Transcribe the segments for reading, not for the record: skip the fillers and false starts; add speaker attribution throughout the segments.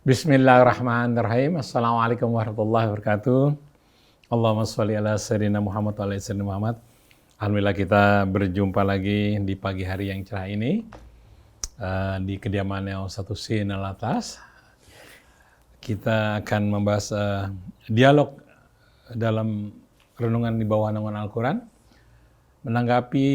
Speaker 1: Bismillahirrahmanirrahim. Assalamualaikum warahmatullahi wabarakatuh. Allahumma sholli ala sayyidina Muhammad wa ala sayyidina Muhammad. Alhamdulillah kita berjumpa lagi di pagi hari yang cerah ini di kediaman yang satu Sinar Atas. Kita akan membahas dialog dalam renungan di bawah naungan Al-Quran. Menanggapi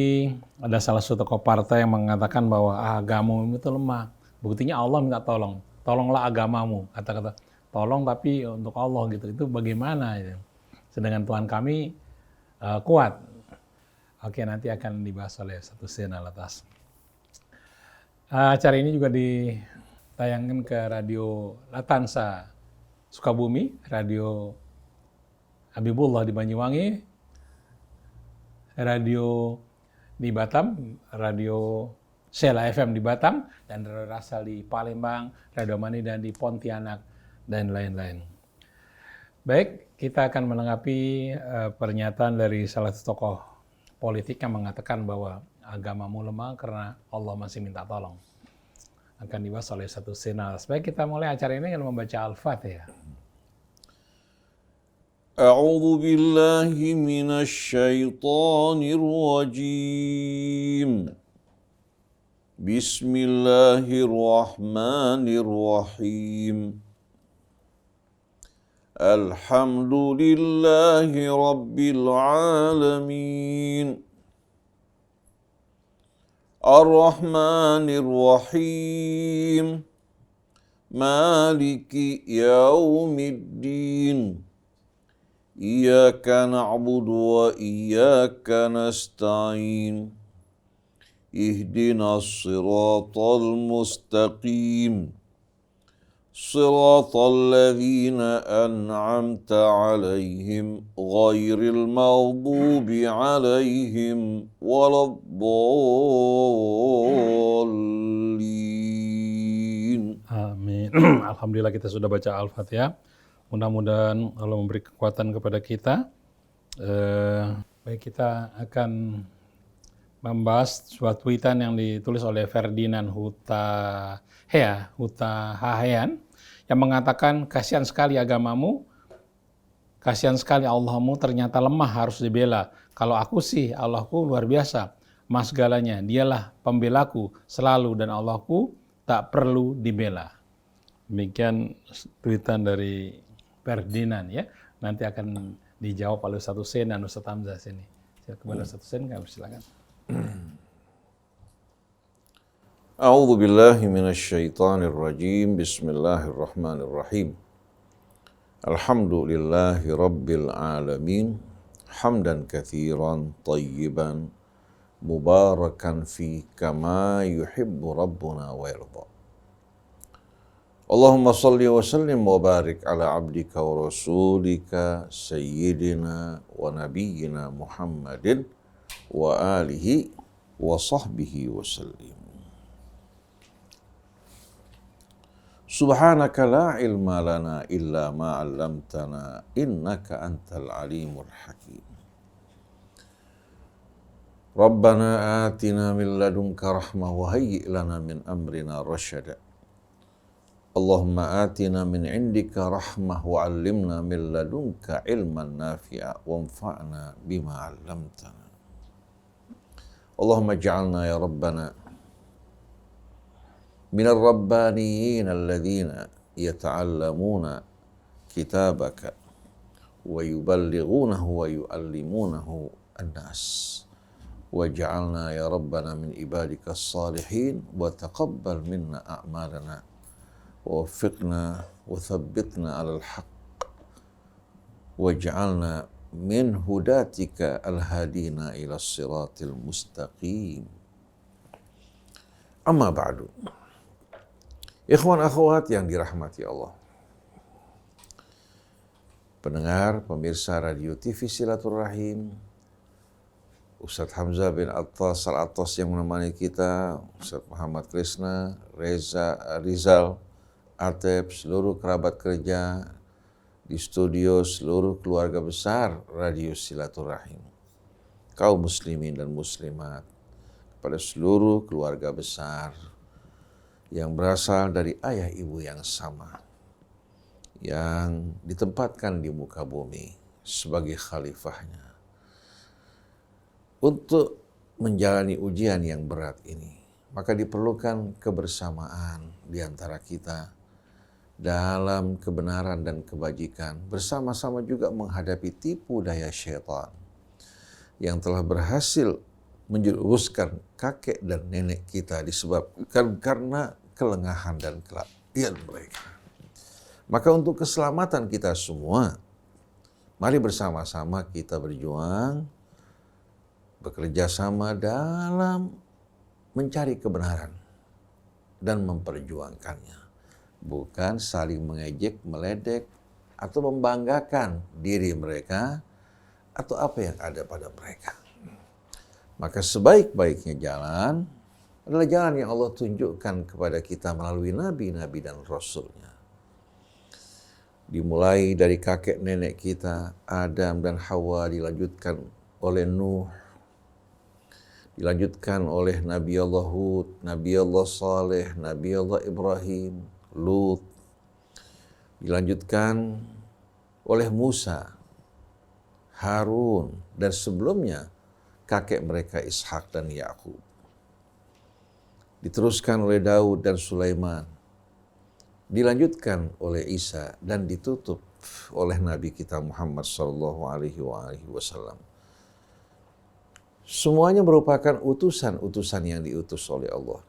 Speaker 1: ada salah satu tokoh partai yang mengatakan bahwa agamamu itu lemah. Buktinya Allah minta tolong. Tolonglah agamamu, kata-kata tolong tapi untuk Allah gitu, itu bagaimana gitu. Sedangkan Tuhan kami kuat. Oke, nanti akan dibahas oleh satu Sinar Atas. Acara ini juga ditayangkan ke Radio Latansa Sukabumi, Radio Habibullah di Banyuwangi, Radio di Batam, Radio Sela FM di Batam, dan Radio Rasal di Palembang, Radio Mani dan di Pontianak, dan lain-lain. Baik, kita akan menanggapi pernyataan dari salah satu tokoh politik yang mengatakan bahwa agamamu lemah karena Allah masih minta tolong. Akan dibahas oleh satu Sinar. Baik, kita mulai acara ini dengan membaca Al-Fatihah.
Speaker 2: A'udzu billahi minasy syaithanir rajim. Bismillahirrahmanirrahim. Alhamdulillahi rabbil alamin. Ar-Rahmanir-Rahim. Maliki yaumiddin. Iyyaka na'budu wa iyyaka nasta'in. Ihdinas siratal mustaqim. Siratal ladzina an'amta 'alaihim ghairil maghdubi 'alaihim waladdallin.
Speaker 1: Amin. Alhamdulillah kita sudah baca Al-Fatihah. Mudah-mudahan Allah memberi kekuatan kepada kita. Baik, kita akan membahas sebuah tweetan yang ditulis oleh Ferdinand Hutahayan yang mengatakan, kasihan sekali agamamu, kasihan sekali Allahmu, ternyata lemah harus dibela. Kalau aku sih, Allahku luar biasa, mas segalanya, dialah pembelaku selalu dan Allahku tak perlu dibela. Demikian tweetan dari Ferdinand ya. Nanti akan dijawab oleh satu Sen dan Ustaz Hamzah sini. Kepada satu Sen, kami silakan.
Speaker 2: A'udzu billahi minasy syaithanir rajim. Bismillahirrahmanirrahim. Alhamdulillahi rabbil alamin. Hamdan katsiran thayyiban mubarakan fi kama yuhibbu rabbuna wa yarda. Allahumma salli wa sallim wa barik ala abdika wa rasulika sayyidina wa nabiyyina Muhammadin wa alihi wa sahbihi wa sallim. Subhanaka la ilma lana illa ma 'allamtana innaka antal alimul hakim. Rabbana atina min ladunka rahmah wa hayyi' lana min amrina rasyada. Allahumma atina min indika rahmah wa 'allimna min ladunka ilman nafi'a wanfa'na bima 'allamtana. Allahumma ij'alna ya Rabbana min ar-rabbaniyin alladhina yata'allamuna kitabaka wa yuballighunahu wa yu'allimunahu an-nas. Waj'alna ya Rabbana min ibadika as-salihin wa taqabbal minna a'malana wa waffiqna wa thabbitna 'alal haqq waj'alna min hudatika al-hadina ila siratil mustaqim. Amma ba'du. Ikhwan akhwat yang dirahmati Allah. Pendengar, pemirsa Radio TV Silaturahim, Ustaz Hamzah bin Attas Al-Attas yang menemani kita, Ustaz Muhammad Krisna, Rizal, Atep, seluruh kerabat kerja di studio, seluruh keluarga besar Radio Silaturahim, kaum muslimin dan muslimat, kepada seluruh keluarga besar yang berasal dari ayah ibu yang sama. yang ditempatkan di muka bumi sebagai khalifahnya untuk menjalani ujian yang berat ini. Maka diperlukan kebersamaan di antara kita dalam kebenaran dan kebajikan, bersama-sama juga menghadapi tipu daya syaitan yang telah berhasil menjerumuskan kakek dan nenek kita disebabkan karena kelengahan dan kelalaian mereka. Maka untuk keselamatan kita semua, mari bersama-sama kita berjuang, bekerja sama dalam mencari kebenaran dan memperjuangkannya. Bukan saling mengejek, meledek, atau membanggakan diri mereka atau apa yang ada pada mereka. Maka sebaik-baiknya jalan adalah jalan yang Allah tunjukkan kepada kita melalui nabi-nabi dan rasulnya. Dimulai dari kakek nenek kita, Adam dan Hawa, dilanjutkan oleh Nuh, dilanjutkan oleh Nabi Allah Hud, Nabi Allah Saleh, Nabi Allah Ibrahim, Lut, dilanjutkan oleh Musa, Harun, dan sebelumnya kakek mereka Ishak dan Yakub. Diteruskan oleh Daud dan Sulaiman, dilanjutkan oleh Isa, dan ditutup oleh Nabi kita Muhammad sallallahu alaihi wasallam. Semuanya merupakan utusan-utusan yang diutus oleh Allah.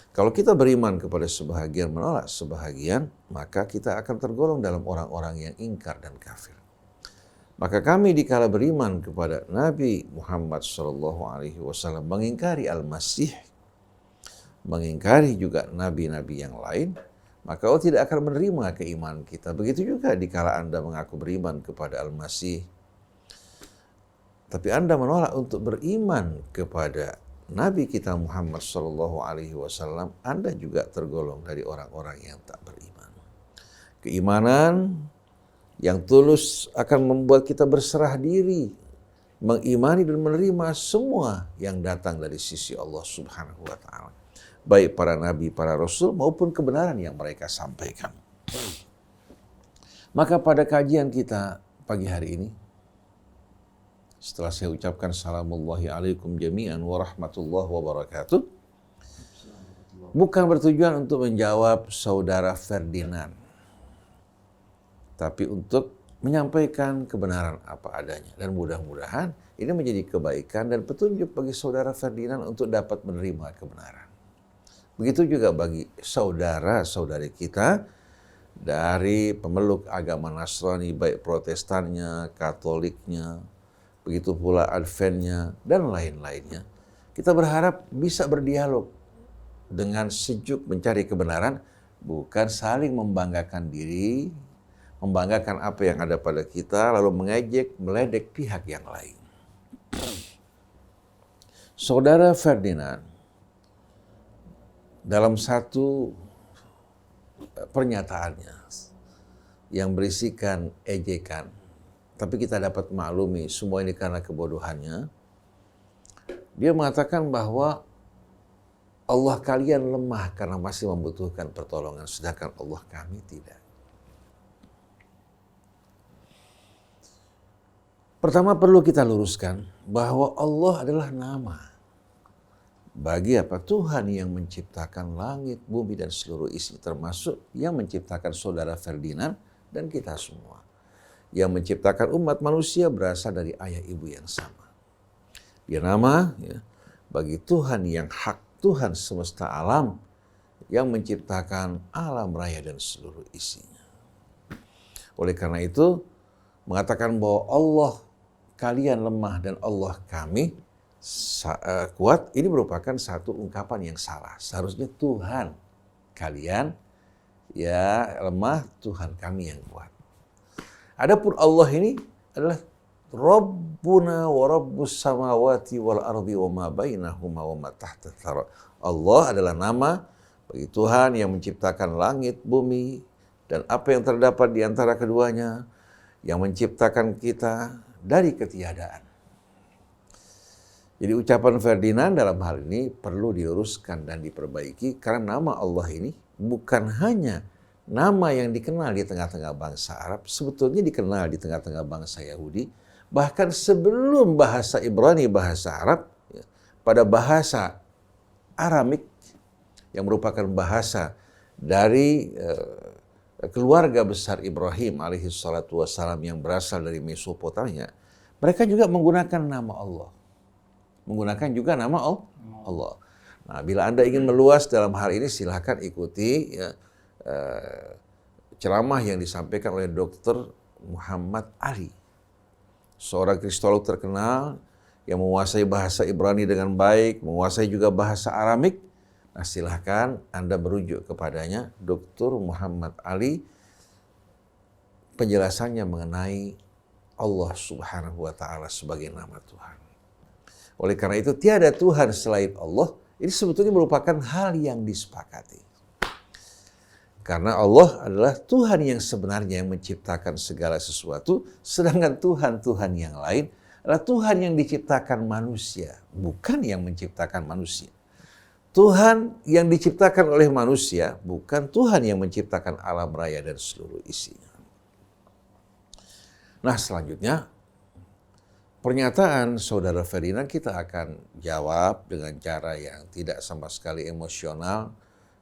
Speaker 2: Kalau kita beriman kepada sebahagian, menolak sebahagian, maka kita akan tergolong dalam orang-orang yang ingkar dan kafir. Maka kami dikala beriman kepada Nabi Muhammad SAW mengingkari Al-Masih, mengingkari juga nabi-nabi yang lain, maka Allah tidak akan menerima keimanan kita. Begitu juga dikala Anda mengaku beriman kepada Al-Masih, tapi Anda menolak untuk beriman kepada Nabi kita Muhammad SAW, Anda juga tergolong dari orang-orang yang tak beriman. Keimanan yang tulus akan membuat kita berserah diri, mengimani dan menerima semua yang datang dari sisi Allah Subhanahu wa Ta'ala, baik para nabi, para rasul, maupun kebenaran yang mereka sampaikan. Maka pada kajian kita pagi hari ini, setelah saya ucapkan salamullahi alaikum jami'an wa rahmatullahi wa barakatuh, bukan bertujuan untuk menjawab saudara Ferdinand, tapi untuk menyampaikan kebenaran apa adanya. Dan mudah-mudahan ini menjadi kebaikan dan petunjuk bagi saudara Ferdinand untuk dapat menerima kebenaran. Begitu juga bagi saudara-saudari kita dari pemeluk agama Nasrani, baik Protestannya, Katoliknya, begitu pula Adventnya, dan lain-lainnya. Kita berharap bisa berdialog dengan sejuk mencari kebenaran, bukan saling membanggakan diri, membanggakan apa yang ada pada kita, lalu mengejek, meledek pihak yang lain. Saudara Ferdinand, dalam satu pernyataannya yang berisikan ejekan, tapi kita dapat maklumi semua ini karena kebodohannya, dia mengatakan bahwa Allah kalian lemah karena masih membutuhkan pertolongan, sedangkan Allah kami tidak. Pertama perlu kita luruskan bahwa Allah adalah nama bagi apa? Tuhan yang menciptakan langit, bumi, dan seluruh isi, termasuk yang menciptakan saudara Ferdinand dan kita semua. Yang menciptakan umat manusia berasal dari ayah ibu yang sama. Dia nama bagi Tuhan yang hak, Tuhan semesta alam yang menciptakan alam raya dan seluruh isinya. Oleh karena itu, mengatakan bahwa Allah kalian lemah dan Allah kami kuat, ini merupakan satu ungkapan yang salah. Seharusnya Tuhan kalian ya lemah, Tuhan kami yang kuat. Adapun Allah ini adalah Rabbuna wa Rabbus samawati wal ardi wa ma bainahuma wa ma tahta thara. Allah adalah nama bagi Tuhan yang menciptakan langit, bumi, dan apa yang terdapat di antara keduanya, yang menciptakan kita dari ketiadaan. Jadi ucapan Ferdinand dalam hal ini perlu diluruskan dan diperbaiki karena nama Allah ini bukan hanya nama yang dikenal di tengah-tengah bangsa Arab sebetulnya dikenal di tengah-tengah bangsa Yahudi. Bahkan sebelum bahasa Ibrani, bahasa Arab, ya, pada bahasa Aramik yang merupakan bahasa dari keluarga besar Ibrahim alaihi salatu wassalam yang berasal dari Mesopotamia, mereka juga menggunakan nama Allah. Menggunakan juga nama Allah. Nah, bila Anda ingin meluas dalam hal ini, silahkan ikuti ya, ceramah yang disampaikan oleh Dr. Muhammad Ali, seorang kristolog terkenal yang menguasai bahasa Ibrani dengan baik, menguasai juga bahasa Aramik. Nah, silahkan Anda merujuk kepadanya, Dr. Muhammad Ali, penjelasannya mengenai Allah Subhanahu wa Ta'ala sebagai nama Tuhan. Oleh karena itu, tiada Tuhan selain Allah. Ini sebetulnya merupakan hal yang disepakati. Karena Allah adalah Tuhan yang sebenarnya yang menciptakan segala sesuatu, sedangkan Tuhan-Tuhan yang lain adalah Tuhan yang diciptakan manusia, bukan yang menciptakan manusia. Tuhan yang diciptakan oleh manusia, bukan Tuhan yang menciptakan alam raya dan seluruh isinya. Nah, selanjutnya, pernyataan Saudara Ferdinand kita akan jawab dengan cara yang tidak sama sekali emosional,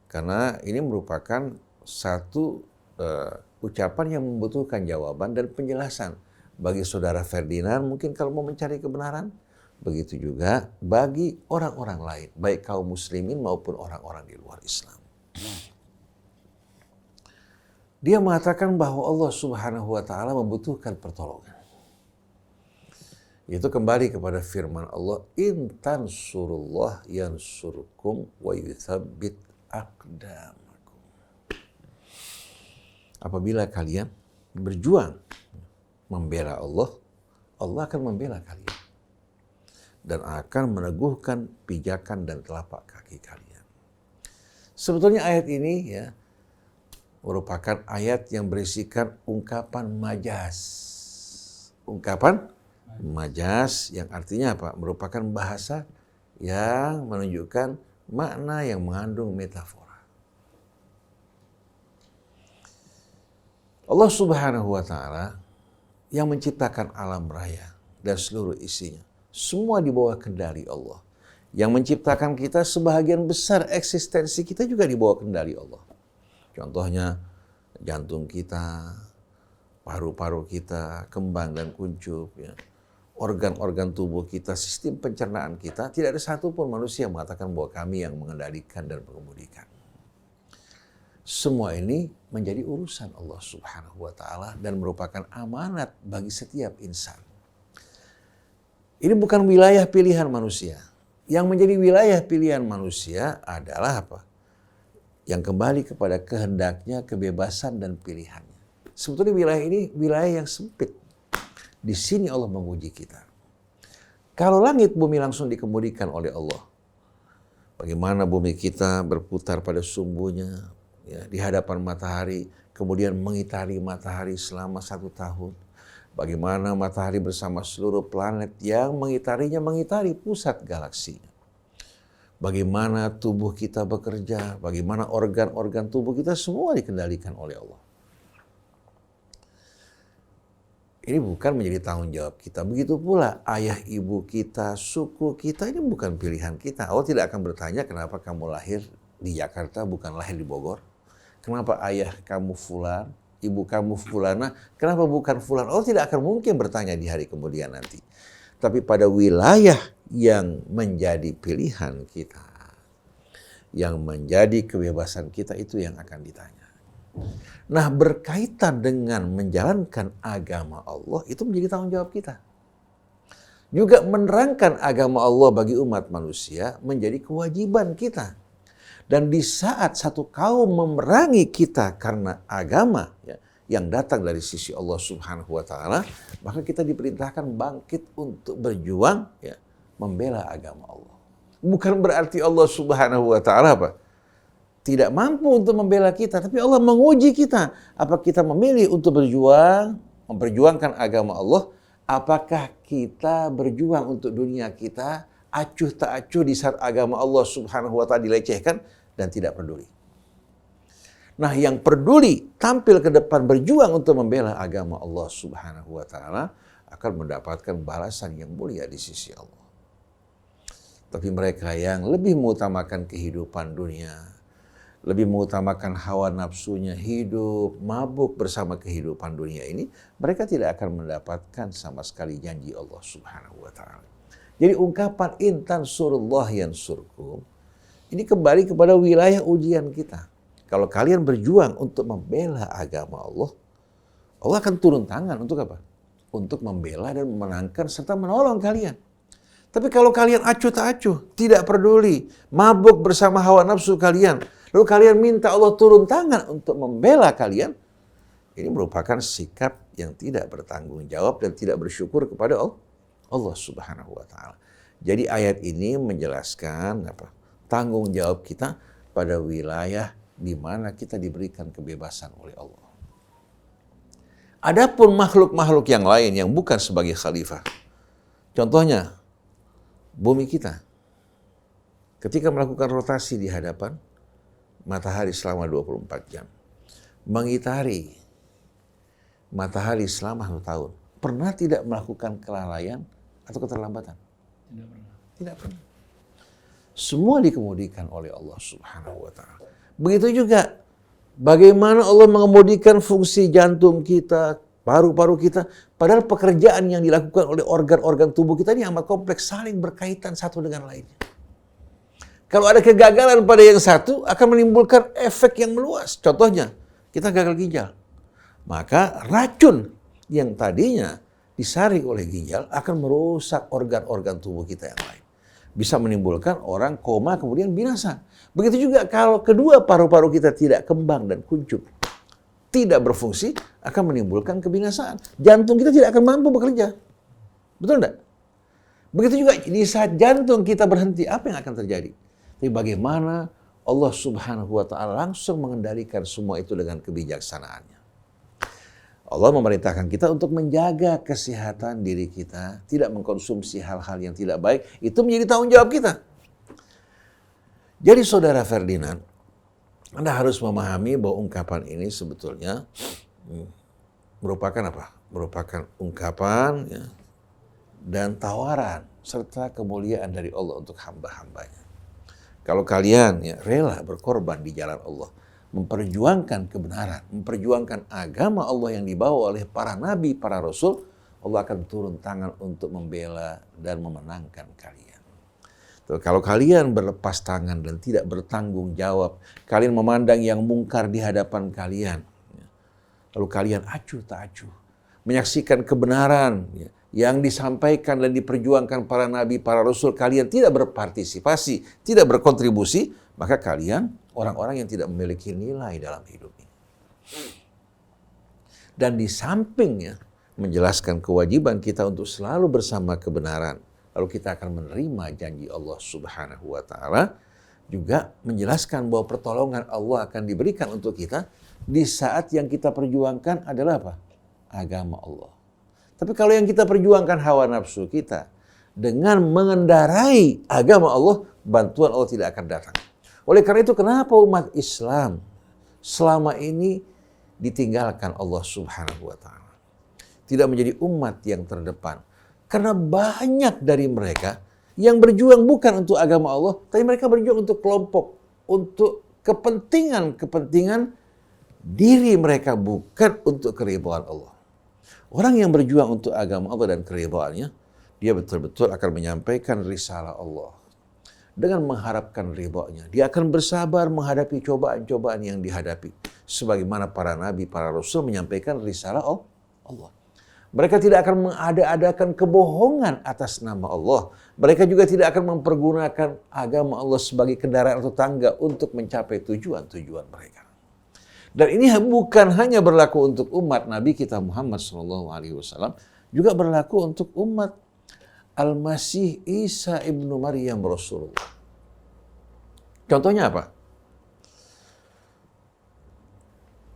Speaker 2: karena ini merupakan satu ucapan yang membutuhkan jawaban dan penjelasan. Bagi Saudara Ferdinand, mungkin kalau mau mencari kebenaran, begitu juga bagi orang-orang lain, baik kaum muslimin maupun orang-orang di luar Islam. Dia mengatakan bahwa Allah Subhanahu wa Ta'ala membutuhkan pertolongan. Itu kembali kepada firman Allah, in tansurullah yansurkum wa yuthabbit aqdamakum. Apabila kalian berjuang membela Allah, Allah akan membela kalian dan akan meneguhkan pijakan dan telapak kaki kalian. Sebetulnya ayat ini ya merupakan ayat yang berisikan ungkapan majas. Ungkapan majas yang artinya apa? Merupakan bahasa yang menunjukkan makna yang mengandung metafora. Allah Subhanahu wa Ta'ala yang menciptakan alam raya dan seluruh isinya, semua di bawah kendali Allah. Yang menciptakan kita, sebahagian besar eksistensi kita juga di bawah kendali Allah. Contohnya jantung kita, paru-paru kita, kembang dan kuncup, ya. Organ-organ tubuh kita, sistem pencernaan kita, tidak ada satupun manusia yang mengatakan bahwa kami yang mengendalikan dan mengemudikan. Semua ini menjadi urusan Allah Subhanahu wa Ta'ala dan merupakan amanat bagi setiap insan. Ini bukan wilayah pilihan manusia. Yang menjadi wilayah pilihan manusia adalah apa? Yang kembali kepada kehendaknya, kebebasan dan pilihannya. Sebetulnya wilayah ini wilayah yang sempit. Di sini Allah menguji kita. Kalau langit bumi langsung dikemudikan oleh Allah, bagaimana bumi kita berputar pada sumbunya, ya, di hadapan matahari, kemudian mengitari matahari selama 1 tahun. Bagaimana matahari bersama seluruh planet yang mengitarinya, mengitari pusat galaksi. Bagaimana tubuh kita bekerja, bagaimana organ-organ tubuh kita semua dikendalikan oleh Allah. Ini bukan menjadi tanggung jawab kita. Begitu pula ayah ibu kita, suku kita, ini bukan pilihan kita. Allah tidak akan bertanya kenapa kamu lahir di Jakarta bukan lahir di Bogor. Kenapa ayah kamu fulan, ibu kamu fulana, kenapa bukan fulan? Allah tidak akan mungkin bertanya di hari kemudian nanti. Tapi pada wilayah yang menjadi pilihan kita, yang menjadi kebebasan kita, itu yang akan ditanya. Nah, berkaitan dengan menjalankan agama Allah, itu menjadi tanggung jawab kita. Juga menerangkan agama Allah bagi umat manusia menjadi kewajiban kita. Dan di saat satu kaum memerangi kita karena agama ya, yang datang dari sisi Allah Subhanahu wa Ta'ala, maka kita diperintahkan bangkit untuk berjuang ya, membela agama Allah. Bukan berarti Allah Subhanahu wa Ta'ala apa? Tidak mampu untuk membela kita, tapi Allah menguji kita. Apa kita memilih untuk berjuang, memperjuangkan agama Allah? Apakah kita berjuang untuk dunia kita, acuh tak acuh di saat agama Allah Subhanahu wa Ta'ala dilecehkan dan tidak peduli? Nah, yang peduli tampil ke depan berjuang untuk membela agama Allah Subhanahu wa taala akan mendapatkan balasan yang mulia di sisi Allah. Tapi mereka yang lebih mengutamakan kehidupan dunia, lebih mengutamakan hawa nafsunya hidup, mabuk bersama kehidupan dunia ini, mereka tidak akan mendapatkan sama sekali janji Allah Subhanahu wa taala. Jadi ungkapan in tansurullah yansurkum ini kembali kepada wilayah ujian kita. Kalau kalian berjuang untuk membela agama Allah, Allah akan turun tangan untuk apa? Untuk membela dan memenangkan serta menolong kalian. Tapi kalau kalian acuh tak acuh, tidak peduli, mabuk bersama hawa nafsu kalian, lalu kalian minta Allah turun tangan untuk membela kalian, ini merupakan sikap yang tidak bertanggung jawab dan tidak bersyukur kepada Allah Subhanahu wa taala. Jadi ayat ini menjelaskan apa? Tanggung jawab kita pada wilayah di mana kita diberikan kebebasan oleh Allah. Adapun makhluk-makhluk yang lain yang bukan sebagai khalifah, contohnya bumi kita, ketika melakukan rotasi di hadapan matahari selama 24 jam, mengitari matahari selama 1 tahun, pernah tidak melakukan kelalaian atau keterlambatan?
Speaker 1: Tidak pernah.
Speaker 2: Tidak pernah. Semua dikemudikan oleh Allah Subhanahu wa taala. Begitu juga bagaimana Allah mengemudikan fungsi jantung kita, paru-paru kita, padahal pekerjaan yang dilakukan oleh organ-organ tubuh kita ini amat kompleks, saling berkaitan satu dengan lainnya. Kalau ada kegagalan pada yang satu akan menimbulkan efek yang meluas. Contohnya, kita gagal ginjal. Maka racun yang tadinya disaring oleh ginjal akan merusak organ-organ tubuh kita yang lain. Bisa menimbulkan orang koma kemudian binasa. Begitu juga kalau kedua paru-paru kita tidak kembang dan kuncup, tidak berfungsi, akan menimbulkan kebinasaan. Jantung kita tidak akan mampu bekerja. Betul enggak? Begitu juga di saat jantung kita berhenti, apa yang akan terjadi? Tapi bagaimana Allah Subhanahu wa taala langsung mengendalikan semua itu dengan kebijaksanaannya. Allah memerintahkan kita untuk menjaga kesehatan diri kita, tidak mengkonsumsi hal-hal yang tidak baik, itu menjadi tanggung jawab kita. Jadi saudara Ferdinand, Anda harus memahami bahwa ungkapan ini sebetulnya merupakan apa? Merupakan ungkapan ya, dan tawaran serta kemuliaan dari Allah untuk hamba-hambanya. Kalau kalian ya, rela berkorban di jalan Allah, memperjuangkan kebenaran, memperjuangkan agama Allah yang dibawa oleh para nabi, para rasul, Allah akan turun tangan untuk membela dan memenangkan kalian. Kalau kalian berlepas tangan dan tidak bertanggung jawab, kalian memandang yang mungkar di hadapan kalian, lalu kalian acuh tak acuh, menyaksikan kebenaran yang disampaikan dan diperjuangkan para nabi, para rasul, kalian tidak berpartisipasi, tidak berkontribusi, maka kalian orang-orang yang tidak memiliki nilai dalam hidup ini. Dan di sampingnya menjelaskan kewajiban kita untuk selalu bersama kebenaran, lalu kita akan menerima janji Allah Subhanahu wa taala, juga menjelaskan bahwa pertolongan Allah akan diberikan untuk kita di saat yang kita perjuangkan adalah apa? Agama Allah. Tapi kalau yang kita perjuangkan hawa nafsu kita, dengan mengendarai agama Allah, bantuan Allah tidak akan datang. Oleh karena itu, kenapa umat Islam selama ini ditinggalkan Allah Subhanahu wa taala? Tidak menjadi umat yang terdepan. Karena banyak dari mereka yang berjuang bukan untuk agama Allah, tapi mereka berjuang untuk kelompok, untuk kepentingan diri mereka, bukan untuk keridhaan Allah. Orang yang berjuang untuk agama Allah dan keridhaannya, dia betul-betul akan menyampaikan risalah Allah dengan mengharapkan ridha-Nya. Dia akan bersabar menghadapi cobaan-cobaan yang dihadapi, sebagaimana para nabi, para rasul menyampaikan risalah Allah. Mereka tidak akan mengada-adakan kebohongan atas nama Allah. Mereka juga tidak akan mempergunakan agama Allah sebagai kendaraan atau tangga untuk mencapai tujuan-tujuan mereka. Dan ini bukan hanya berlaku untuk umat Nabi kita Muhammad SAW, juga berlaku untuk umat Al-Masih Isa ibnu Maryam Rasulullah. Contohnya apa?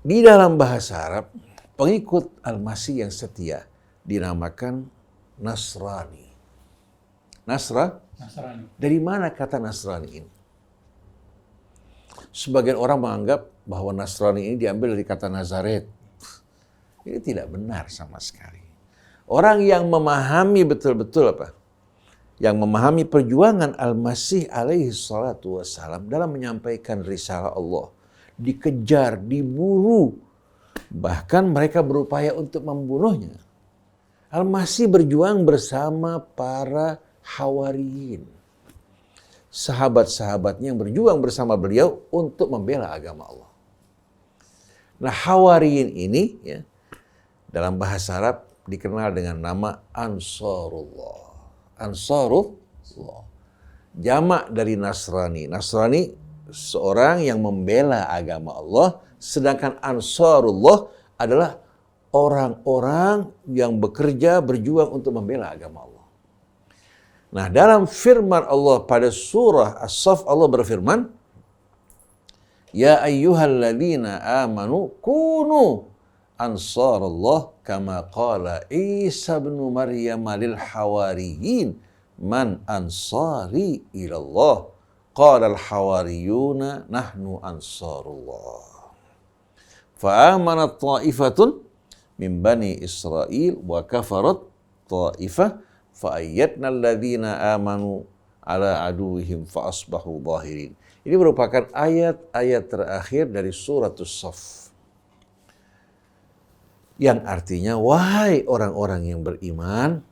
Speaker 2: Di dalam bahasa Arab, pengikut Al-Masih yang setia dinamakan Nasrani. Nasrani. Dari mana kata Nasrani ini? Sebagian orang menganggap bahwa Nasrani ini diambil dari kata Nazaret. Ini tidak benar sama sekali. Orang yang memahami betul-betul yang memahami perjuangan Al-Masih alaihi salatu wassalam dalam menyampaikan risalah Allah, dikejar, diburu, bahkan mereka berupaya untuk membunuhnya. Al-Masih berjuang bersama para Hawariyin, sahabat-sahabatnya yang berjuang bersama beliau untuk membela agama Allah. Nah, Hawariyin ini ya, dalam bahasa Arab dikenal dengan nama Ansarullah. Ansarullah. Jamak dari Nasrani. Nasrani seorang yang membela agama Allah, sedangkan Ansarullah adalah orang-orang yang bekerja berjuang untuk membela agama Allah. Nah, dalam firman Allah pada surah As-Saff, Allah berfirman, Ya ayyuhalladzina amanu kunu ansarallah kama qala Isa bin Maryam lil hawariyin man ansari ilallah qala al hawariyuna nahnu ansarullah fa amanat ta'ifatun min bani Israil wa kafarat ta'ifah fa ayyadna alladhina amanu ala aduwihim fa asbahu zahirin. Ini merupakan ayat-ayat terakhir dari surat As-Saff, yang artinya, wahai orang-orang yang beriman,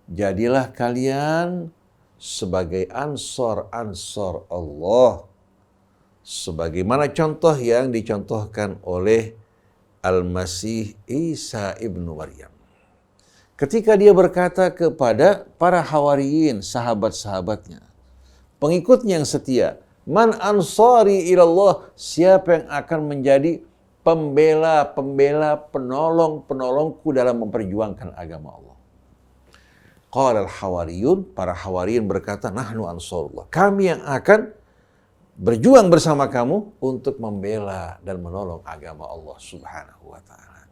Speaker 2: jadilah kalian sebagai ansor-ansor Allah, sebagaimana contoh yang dicontohkan oleh Al-Masih Isa ibnu Maryam. Ketika dia berkata kepada para Hawariyin, sahabat-sahabatnya, pengikutnya yang setia, Man ansari ilallah, siapa yang akan menjadi pembela-pembela, penolong-penolongku dalam memperjuangkan agama Allah. Qala al-hawariyun, para hawariyin berkata, nahnu ansarullah, kami yang akan berjuang bersama kamu untuk membela dan menolong agama Allah subhanahu wa ta'ala.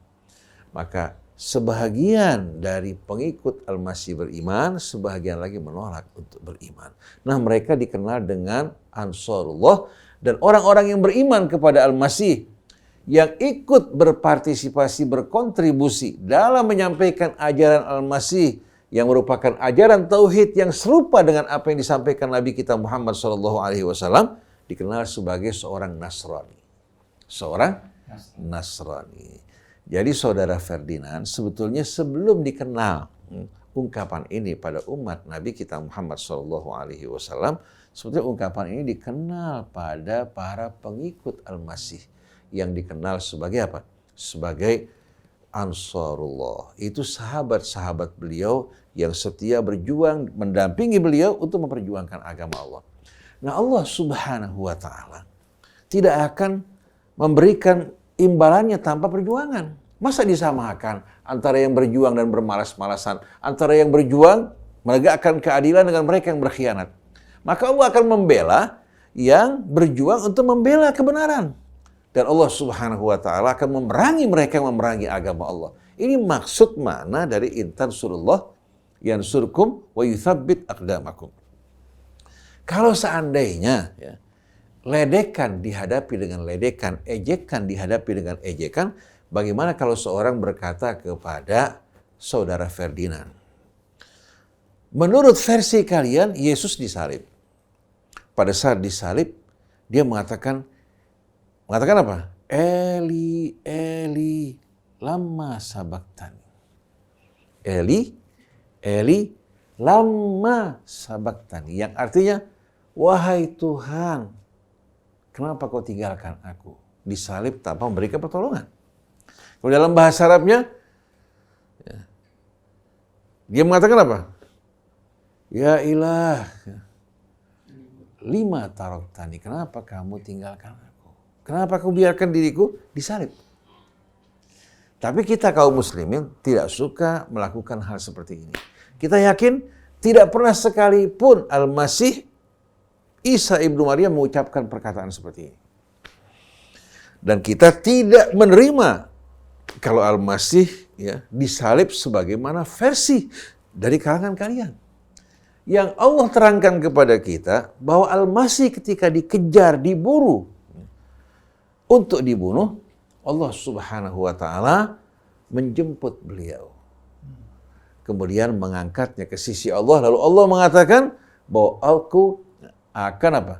Speaker 2: Maka sebahagian dari pengikut Al-Masih beriman, sebahagian lagi menolak untuk beriman. Nah, mereka dikenal dengan Ansarullah, dan orang-orang yang beriman kepada Al-Masih, yang ikut berpartisipasi, berkontribusi dalam menyampaikan ajaran Al-Masih yang merupakan ajaran tauhid yang serupa dengan apa yang disampaikan Nabi kita Muhammad SAW, dikenal sebagai seorang Nasrani. Seorang Nasrani. Jadi saudara Ferdinand, sebetulnya sebelum dikenal ungkapan ini pada umat Nabi kita Muhammad SAW, sebetulnya ungkapan ini dikenal pada para pengikut Al-Masih yang dikenal sebagai apa? Sebagai Ansarullah. Itu sahabat-sahabat beliau yang setia berjuang mendampingi beliau untuk memperjuangkan agama Allah. Nah, Allah Subhanahu wa ta'ala tidak akan memberikan imbalannya tanpa perjuangan. Masa disamakan antara yang berjuang dan bermalas-malasan, antara yang berjuang menegakkan keadilan dengan mereka yang berkhianat? Maka Allah akan membela yang berjuang untuk membela kebenaran. Dan Allah Subhanahu wa ta'ala akan memerangi mereka yang memerangi agama Allah. Ini maksud makna dari intan surullah yansurkum wa yuthabbit aqdamakum. Kalau seandainya ya, ledekan dihadapi dengan ledekan, ejekan dihadapi dengan ejekan, bagaimana kalau seorang berkata kepada saudara Ferdinand, menurut versi kalian Yesus disalib. Pada saat disalib, dia mengatakan apa? Eli, Eli, lama sabaktani. Eli, Eli, lama sabaktani. Yang artinya, wahai Tuhan, kenapa kau tinggalkan aku? Disalib tanpa memberikan pertolongan. Kalau dalam bahasa Arabnya, dia mengatakan apa? Ya ilah, lima taroktani, kenapa kamu tinggalkan aku? Kenapa kau biarkan diriku disalib? Tapi kita kaum muslimin tidak suka melakukan hal seperti ini. Kita yakin tidak pernah sekalipun Al-Masih Isa ibnu Maryam mengucapkan perkataan seperti ini. Dan kita tidak menerima kalau Al-Masih ya, disalib sebagaimana versi dari kalangan kalian. Yang Allah terangkan kepada kita bahwa Al-Masih ketika dikejar, diburu untuk dibunuh, Allah Subhanahu wa taala menjemput beliau. Kemudian mengangkatnya ke sisi Allah, lalu Allah mengatakan bahwa aku akan apa?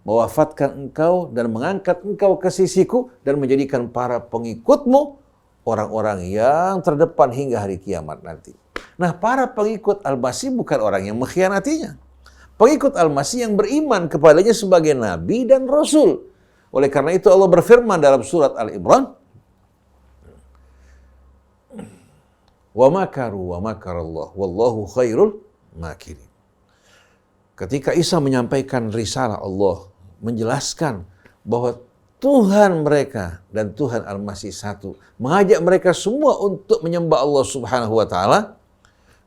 Speaker 2: Mewafatkan engkau dan mengangkat engkau ke sisiku dan menjadikan para pengikutmu orang-orang yang terdepan hingga hari kiamat nanti. Nah, para pengikut Al-Masih bukan orang yang mengkhianatinya. Pengikut Al-Masih yang beriman kepadanya sebagai nabi dan rasul. Oleh karena itu Allah berfirman dalam surat Al-Imran, "Wa makaru wa makarallah wallahu khairul makirin." Ketika Isa menyampaikan risalah Allah, menjelaskan bahwa Tuhan mereka dan Tuhan Al-Masih satu, mengajak mereka semua untuk menyembah Allah Subhanahu wa taala,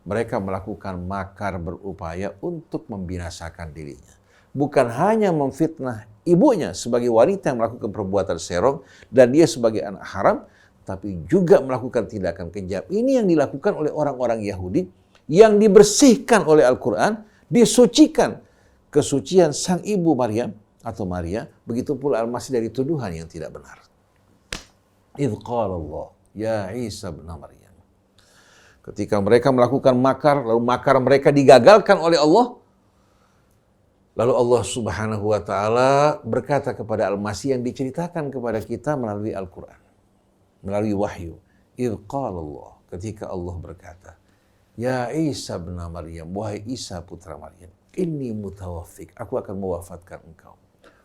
Speaker 2: mereka melakukan makar berupaya untuk membinasakan dirinya. Bukan hanya memfitnah ibunya sebagai wanita yang melakukan perbuatan serong dan dia sebagai anak haram, tapi juga melakukan tindakan kejam. Ini yang dilakukan oleh orang-orang Yahudi yang dibersihkan oleh Al-Quran, disucikan kesucian sang ibu Maryam atau Maria, begitu pula Al-Masih dari tuduhan yang tidak benar. Idh qala Allah, ya Isa bin Maryam. Ketika mereka melakukan makar, lalu makar mereka digagalkan oleh Allah, lalu Allah Subhanahu wa taala berkata kepada Al-Masih yang diceritakan kepada kita melalui Al-Quran, melalui wahyu. Idh qala Allah, ketika Allah berkata, ya Isa bin Maryam, wahai Isa putra Maryam, inni mutawaffik, aku akan mewafatkan engkau.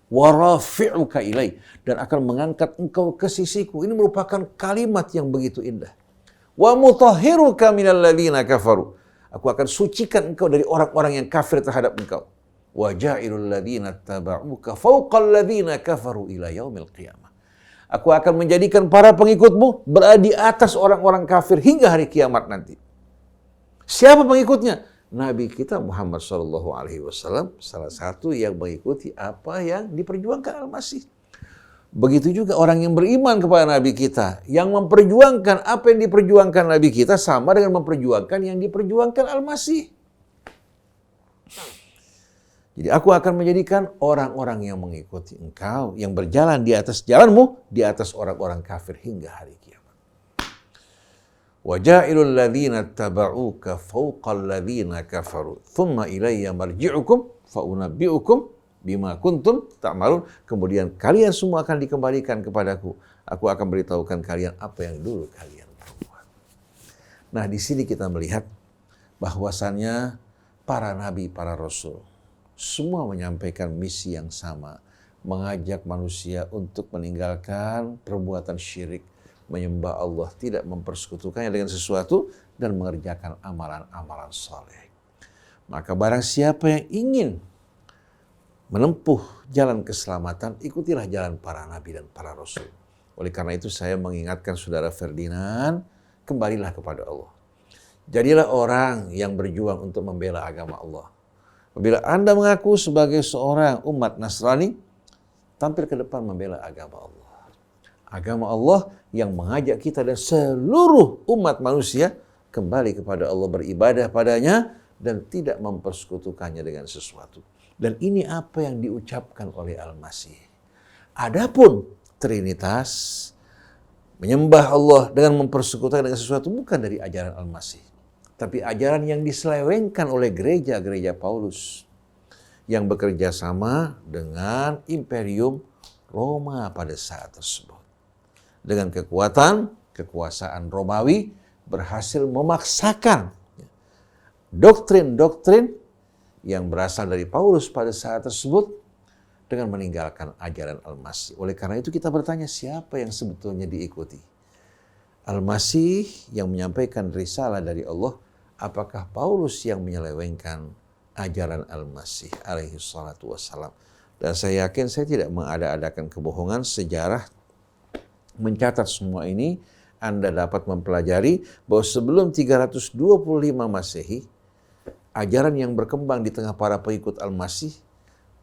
Speaker 2: Wa rafi'uka ilai, dan akan mengangkat engkau ke sisiku. Ini merupakan kalimat yang begitu indah. Wa mutahhiruka minal ladzina kafaru, aku akan sucikan engkau dari orang-orang yang kafir terhadap engkau. Wa ja'ilul ladzina tabauka fawqal ladzina kafaru ila yaumil qiyamah, aku akan menjadikan para pengikutmu berada di atas orang-orang kafir hingga hari kiamat nanti. Siapa pengikutnya? Nabi kita Muhammad SAW, salah satu yang mengikuti apa yang diperjuangkan Al-Masih. Begitu juga orang yang beriman kepada Nabi kita, yang memperjuangkan apa yang diperjuangkan Nabi kita sama dengan memperjuangkan yang diperjuangkan Al-Masih. Jadi aku akan menjadikan orang-orang yang mengikuti engkau, yang berjalan di atas jalanmu, di atas orang-orang kafir hingga hari kiamat. Waja'ilul ladzina tabauka fawqal ladzina kafaru thumma ilayya marji'ukum faunabbi'ukum bima kuntum ta'malun. Kemudian kalian semua akan dikembalikan kepadaku. Aku akan beritahukan kalian apa yang dulu kalian perbuat. Nah, di sini kita melihat bahwasannya para nabi, para rasul semua menyampaikan misi yang sama, mengajak manusia untuk meninggalkan perbuatan syirik, menyembah Allah, tidak mempersekutukannya dengan sesuatu, dan mengerjakan amalan-amalan saleh. Maka barang siapa yang ingin menempuh jalan keselamatan, ikutilah jalan para nabi dan para rasul. Oleh karena itu saya mengingatkan saudara Ferdinand, kembalilah kepada Allah. Jadilah orang yang berjuang untuk membela agama Allah. Apabila Anda mengaku sebagai seorang umat Nasrani, tampil ke depan membela agama Allah. Agama Allah yang mengajak kita dan seluruh umat manusia kembali kepada Allah, beribadah padanya dan tidak mempersekutukannya dengan sesuatu. Dan ini apa yang diucapkan oleh Al-Masih. Adapun Trinitas, menyembah Allah dengan mempersekutukan dengan sesuatu, bukan dari ajaran Al-Masih, tapi ajaran yang diselewengkan oleh gereja-gereja Paulus yang bekerja sama dengan Imperium Roma pada saat tersebut. Dengan kekuasaan Romawi berhasil memaksakan doktrin-doktrin yang berasal dari Paulus pada saat tersebut dengan meninggalkan ajaran Al-Masih. Oleh karena itu kita bertanya, siapa yang sebetulnya diikuti? Al-Masih yang menyampaikan risalah dari Allah, apakah Paulus yang menyelewengkan ajaran Al-Masih alaihi salatu wassalam? Dan saya yakin saya tidak mengada-adakan kebohongan. Sejarah mencatat semua ini. Anda dapat mempelajari bahwa sebelum 325 Masehi, ajaran yang berkembang di tengah para pengikut Al-Masih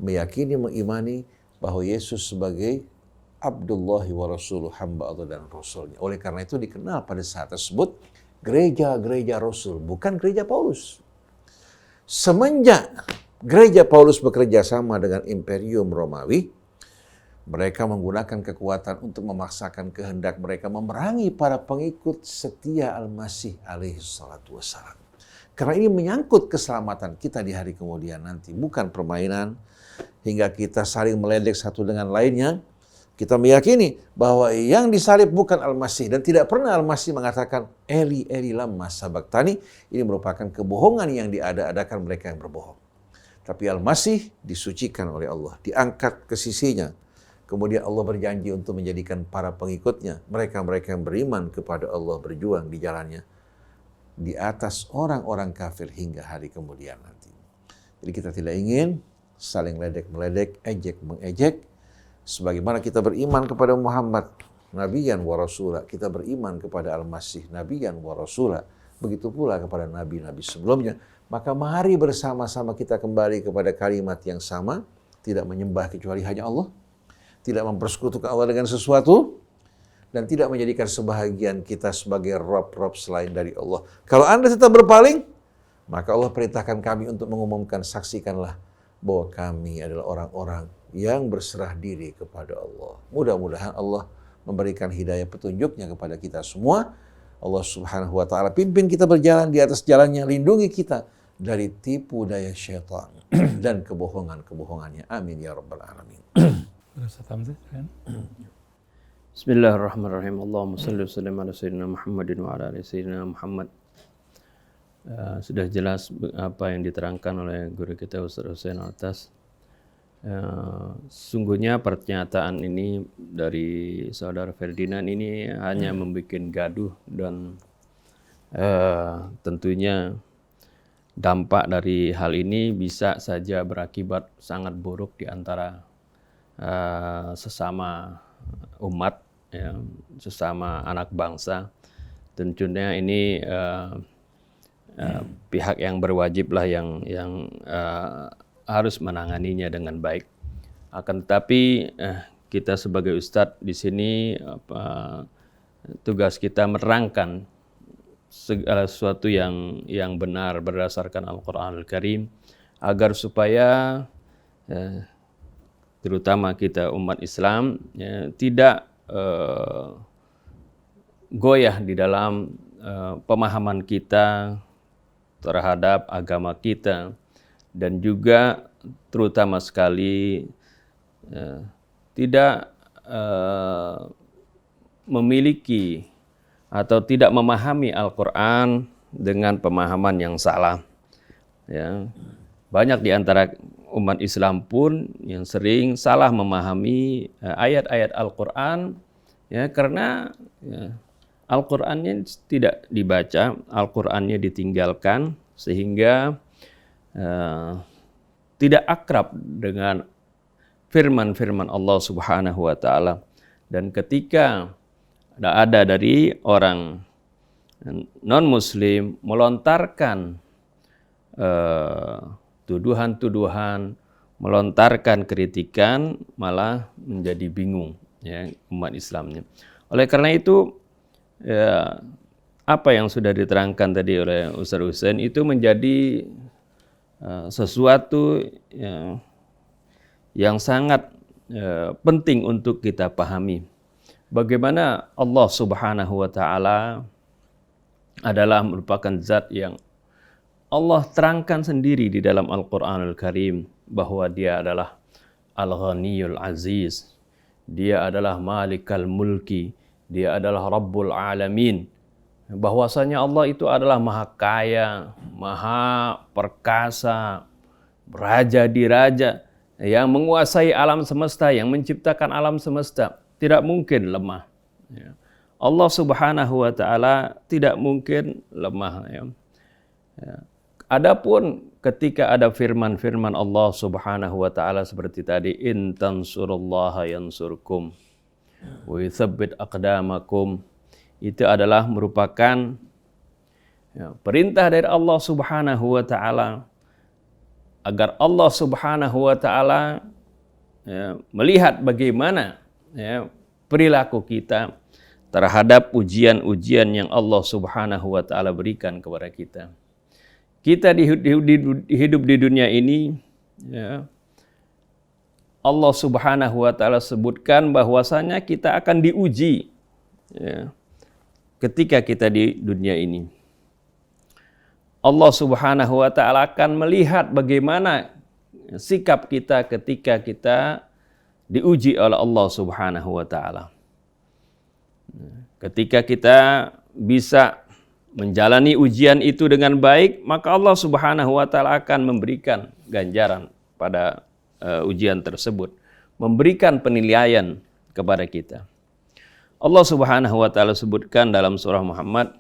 Speaker 2: meyakini, mengimani bahwa Yesus sebagai Abdullah wa Rasuluh, hamba Allah dan Rasulnya. Oleh karena itu dikenal pada saat tersebut gereja-gereja Rasul, bukan gereja Paulus. Semenjak gereja Paulus bekerja sama dengan Imperium Romawi, Mereka menggunakan kekuatan untuk memaksakan kehendak mereka memerangi para pengikut setia Al-Masih alaihi salatu wassalam. Karena ini menyangkut keselamatan kita di hari kemudian nanti, bukan permainan hingga kita saling meledek satu dengan lainnya. Kita meyakini bahwa yang disalib bukan Al-Masih dan tidak pernah Al-Masih mengatakan Eli Eli lama sabaktani. Ini merupakan kebohongan yang diada-adakan mereka yang berbohong. Tapi Al-Masih disucikan oleh Allah, diangkat ke sisinya. Kemudian Allah berjanji untuk menjadikan para pengikutnya, mereka-mereka yang beriman kepada Allah, berjuang di jalannya, di atas orang-orang kafir hingga hari kemudian nanti. Jadi kita tidak ingin saling ledek-meledek, ejek-mengejek. Sebagaimana kita beriman kepada Muhammad, Nabiyan wa Rasulah, kita beriman kepada Al-Masih, Nabiyan wa Rasulah. Begitu pula kepada nabi-nabi sebelumnya. Maka mari bersama-sama kita kembali kepada kalimat yang sama, tidak menyembah kecuali hanya Allah, tidak mempersekutukan Allah dengan sesuatu, dan tidak menjadikan sebahagian kita sebagai rob-rob selain dari Allah. Kalau Anda tetap berpaling, maka Allah perintahkan kami untuk mengumumkan, saksikanlah bahwa kami adalah orang-orang yang berserah diri kepada Allah. Mudah-mudahan Allah memberikan hidayah petunjuknya kepada kita semua. Allah Subhanahu wa ta'ala pimpin kita berjalan di atas jalannya, lindungi kita dari tipu daya syaitan dan kebohongan-kebohongannya. Amin ya rabbal alamin.
Speaker 3: Bismillahirrahmanirrahim. Allahumma salli wa sallim ala sayyidina Muhammadin wa ala ali sayyidina Muhammad. Sudah jelas apa yang diterangkan oleh guru kita Ustaz Hussein Alatas. Sungguhnya pernyataan ini dari saudara Ferdinand ini hanya membuat gaduh dan tentunya dampak dari hal ini bisa saja berakibat sangat buruk di antara sesama umat, ya, sesama anak bangsa. Tentunya ini pihak yang berwajib lah yang harus menanganinya dengan baik. Akan tetapi kita sebagai ustadz di sini tugas kita menerangkan segala sesuatu yang benar berdasarkan Al-Quranul Karim agar supaya terutama kita umat Islam ya, tidak goyah di dalam pemahaman kita terhadap agama kita, dan juga terutama sekali tidak memiliki atau tidak memahami Al-Quran dengan pemahaman yang salah. Ya. Banyak di antara umat Islam pun yang sering salah memahami ayat-ayat Al-Quran, ya, karena ya, Al-Qurannya tidak dibaca, Al-Qurannya ditinggalkan, sehingga tidak akrab dengan firman-firman Allah Subhanahu wa ta'ala. Dan ketika ada dari orang non-muslim melontarkan tuduhan-tuduhan, melontarkan kritikan, malah menjadi bingung ya umat Islamnya. Oleh karena itu ya, apa yang sudah diterangkan tadi oleh Ustaz Hussein itu menjadi sesuatu yang sangat penting untuk kita pahami. Bagaimana Allah Subhanahu wa ta'ala adalah merupakan zat yang Allah terangkan sendiri di dalam Al-Quranul Karim bahwa dia adalah Al-Ghaniyul Aziz, dia adalah Malikal Mulki, dia adalah Rabbul Alamin. Bahwasanya Allah itu adalah maha kaya, maha perkasa, raja di raja, yang menguasai alam semesta, yang menciptakan alam semesta, tidak mungkin lemah. Allah Subhanahu wa ta'ala tidak mungkin lemah. Adapun ketika ada firman-firman Allah Subhanahu wa ta'ala seperti tadi, in tansurullaha yansurkum wa yuthabbit aqdamakum, itu adalah merupakan perintah dari Allah Subhanahu wa ta'ala agar Allah Subhanahu wa ta'ala melihat bagaimana perilaku kita terhadap ujian-ujian yang Allah Subhanahu wa ta'ala berikan kepada kita. Kita hidup di dunia ini ya, Allah Subhanahu wa taala sebutkan bahwasanya kita akan diuji ya, ketika kita di dunia ini. Allah Subhanahu wa taala akan melihat bagaimana sikap kita ketika kita diuji oleh Allah Subhanahu wa taala. Ketika kita bisa menjalani ujian itu dengan baik, maka Allah Subhanahu wa taala akan memberikan ganjaran pada ujian tersebut, memberikan penilaian kepada kita. Allah Subhanahu wa taala sebutkan dalam surah Muhammad,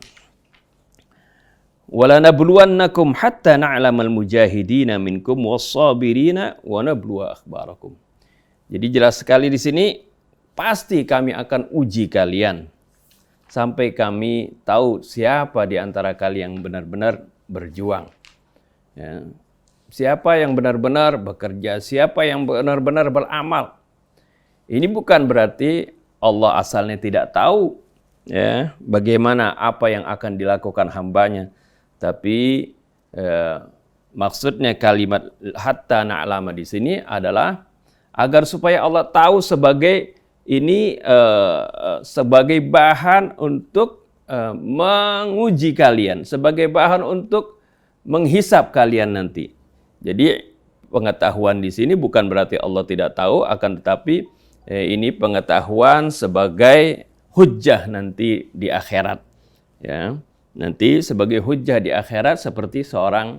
Speaker 3: "Walanabluwannakum hatta na'lamal mujahidina minkum was-sabirina wa nabluwa akhbarakum." Jadi jelas sekali di sini, pasti kami akan uji kalian sampai kami tahu siapa di antara kalian yang benar-benar berjuang. Ya. Siapa yang benar-benar bekerja, siapa yang benar-benar beramal. Ini bukan berarti Allah asalnya tidak tahu ya, bagaimana apa yang akan dilakukan hambanya. Tapi maksudnya kalimat hatta na'lama di sini adalah agar supaya Allah tahu sebagai ini sebagai bahan untuk menguji kalian, sebagai bahan untuk menghisap kalian nanti. Jadi pengetahuan di sini bukan berarti Allah tidak tahu, akan tetapi ini pengetahuan sebagai hujjah nanti di akhirat. Ya, nanti sebagai hujjah di akhirat seperti seorang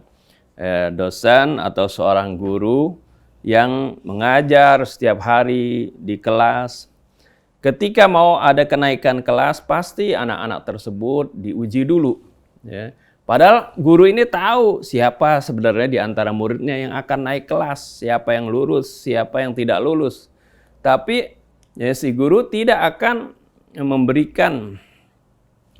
Speaker 3: dosen atau seorang guru yang mengajar setiap hari di kelas. Ketika mau ada kenaikan kelas, pasti anak-anak tersebut diuji dulu. Ya. Padahal guru ini tahu siapa sebenarnya di antara muridnya yang akan naik kelas, siapa yang lulus, siapa yang tidak lulus. Tapi ya, si guru tidak akan memberikan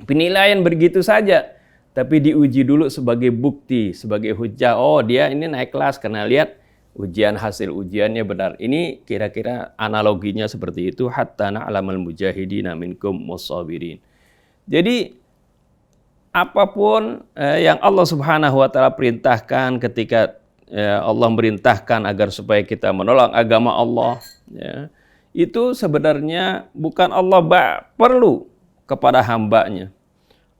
Speaker 3: penilaian begitu saja, tapi diuji dulu sebagai bukti, sebagai hujjah. Oh, dia ini naik kelas karena lihat ujian, hasil ujiannya benar. Ini kira-kira analoginya seperti itu, hatta na'lamal mujahidina minkum was-sabirin. Jadi apapun yang Allah Subhanahu wa taala perintahkan, ketika Allah merintahkan agar supaya kita menolong agama Allah, ya, itu sebenarnya bukan Allah perlu kepada hambanya.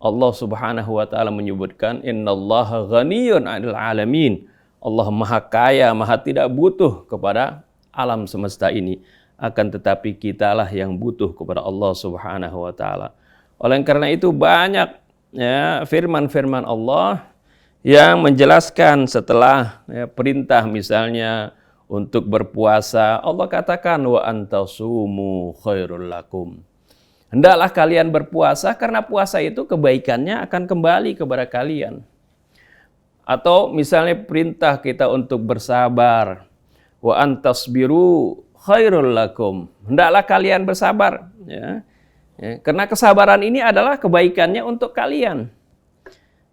Speaker 3: Allah Subhanahu wa taala menyebutkan innallaha ghaniyun 'anil 'alamin. Allah maha kaya, maha tidak butuh kepada alam semesta ini. Akan tetapi kitalah yang butuh kepada Allah Subhanahu wa taala. Oleh karena itu banyak ya, firman-firman Allah yang menjelaskan setelah ya, perintah misalnya untuk berpuasa, Allah katakan wa antasumu khairul lakum. Hendaklah kalian berpuasa karena puasa itu kebaikannya akan kembali kepada kalian. Atau misalnya perintah kita untuk bersabar, wa antasbiru khairul lakum. Hendaklah kalian bersabar ya. Ya, karena kesabaran ini adalah kebaikannya untuk kalian.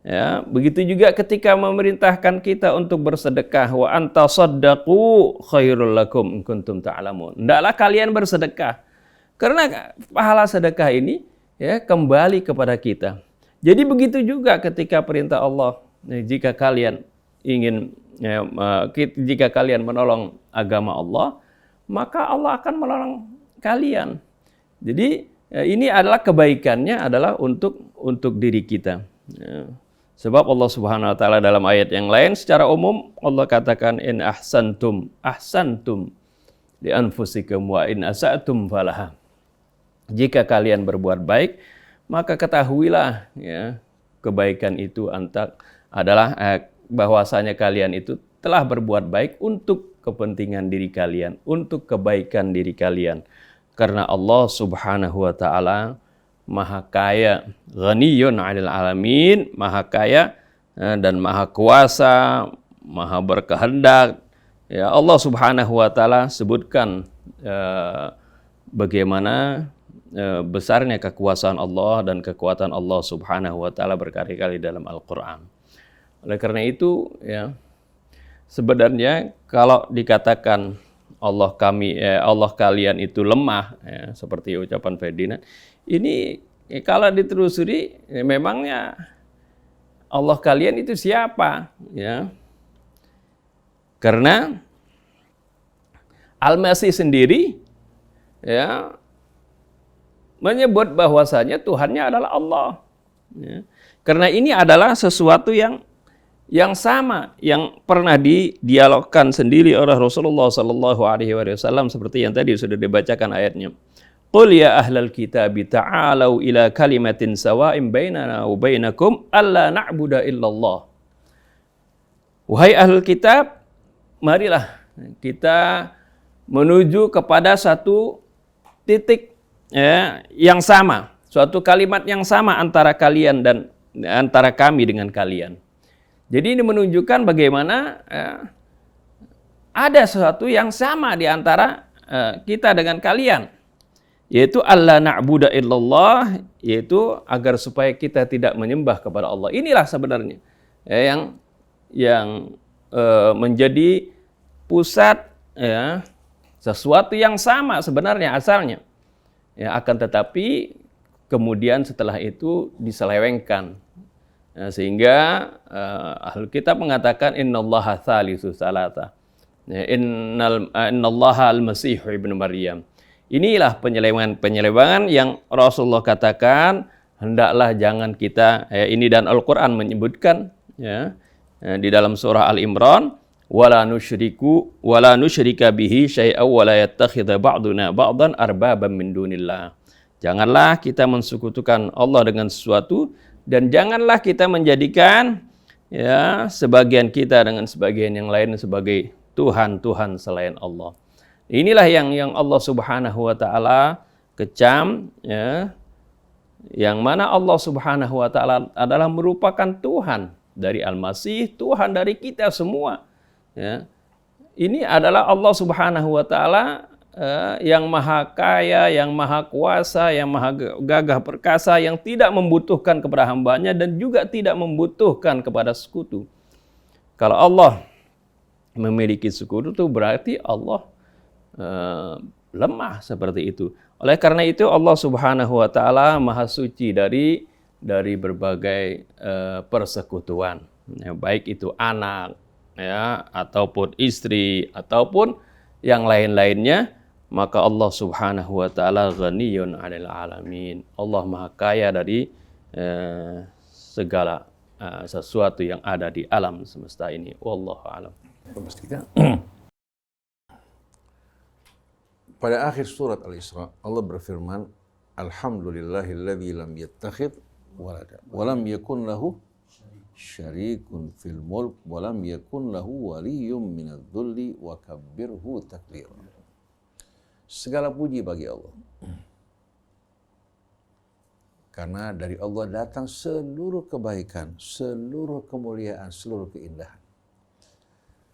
Speaker 3: Ya, begitu juga ketika memerintahkan kita untuk bersedekah, wa antasaddaqu khairul lakum in kuntum ta'lamun. Hendaklah kalian bersedekah. Karena pahala sedekah ini ya kembali kepada kita. Jadi begitu juga ketika perintah Allah, jika kalian ingin jika kalian menolong agama Allah, maka Allah akan menolong kalian. Jadi ini adalah kebaikannya adalah untuk diri kita. Ya. Sebab Allah Subhanahu wa taala dalam ayat yang lain secara umum Allah katakan in ahsantum li anfusikum wa in asa'tum falaha. Jika kalian berbuat baik, maka ketahuilah ya, kebaikan itu adalah bahwasanya kalian itu telah berbuat baik untuk kepentingan diri kalian, untuk kebaikan diri kalian. Karena Allah Subhanahu wa taala Maha Kaya, Ghaniyun 'anil 'alamin, Maha Kaya dan Maha Kuasa, Maha Berkehendak. Ya, Allah Subhanahu wa taala sebutkan bagaimana besarnya kekuasaan Allah dan kekuatan Allah Subhanahu wa taala berkali-kali dalam Al-Qur'an. Oleh karena itu ya, sebenarnya kalau dikatakan Allah kalian itu lemah ya, seperti ucapan Ferdinand, ini kalau ditelusuri memangnya Allah kalian itu siapa ya? Karena Al-Masih sendiri ya menyebut bahwasanya Tuhannya adalah Allah. Ya. Karena ini adalah sesuatu yang sama, yang pernah didialogkan sendiri oleh Rasulullah Sallallahu Alaihi Wasallam seperti yang tadi sudah dibacakan ayatnya. Qul ya ahlal kitab ta'alau ila kalimatin sawa'in bainana wa bainakum alla na'budu illallah. Wahai ahlul kitab, marilah kita menuju kepada satu titik ya, yang sama, suatu kalimat yang sama antara kalian dan antara kami dengan kalian. Jadi ini menunjukkan bagaimana ada sesuatu yang sama di antara kita dengan kalian. Yaitu alla na'budu illallah, yaitu agar supaya kita tidak menyembah kepada Allah. Inilah sebenarnya yang menjadi pusat ya, sesuatu yang sama sebenarnya asalnya. Ya, akan tetapi kemudian setelah itu diselewengkan. Ya, sehingga Ahlul Kitab mengatakan innallaha tsalitsu tsalatsa. Ya, innallaha al-masih ibnu Maryam. Inilah penyelewengan yang Rasulullah katakan, hendaklah jangan kita, ini dan Al-Quran menyebutkan ya, di dalam surah Al-Imran, wala nusyrika bihi syai'aw wala yattakhidha ba'duna ba'dan arbaban min dunillah. Janganlah kita mensekutukan Allah dengan sesuatu, dan janganlah kita menjadikan ya sebagian kita dengan sebagian yang lain sebagai Tuhan selain Allah. Inilah yang Allah Subhanahu wa taala kecam ya. Yang mana Allah Subhanahu wa taala adalah merupakan Tuhan dari Al-Masih, Tuhan dari kita semua. Ya. Ini adalah Allah Subhanahu wa taala yang maha kaya, yang maha kuasa, yang maha gagah perkasa, yang tidak membutuhkan kepada hambanya dan juga tidak membutuhkan kepada sekutu. Kalau Allah memiliki sekutu itu berarti Allah lemah seperti itu. Oleh karena itu Allah Subhanahu wa taala maha suci dari berbagai persekutuan. Ya, baik itu anak ya ataupun istri ataupun yang lain-lainnya, maka Allah Subhanahu wa taala ghaniyun 'anil 'alamin. Allah maha kaya dari segala sesuatu yang ada di alam semesta ini. Wallahu a'lam.
Speaker 2: Pada akhir surat Al-Isra, Allah berfirman, Alhamdulillahilladzi lam yattakhidh walada wa lam yakun lahu syarikun fil mulk wa lam yakun lahu waliyyun minadh-dhulli wa kabbirhu takbira. Segala puji bagi Allah. Karena dari Allah datang seluruh kebaikan, seluruh kemuliaan, seluruh keindahan.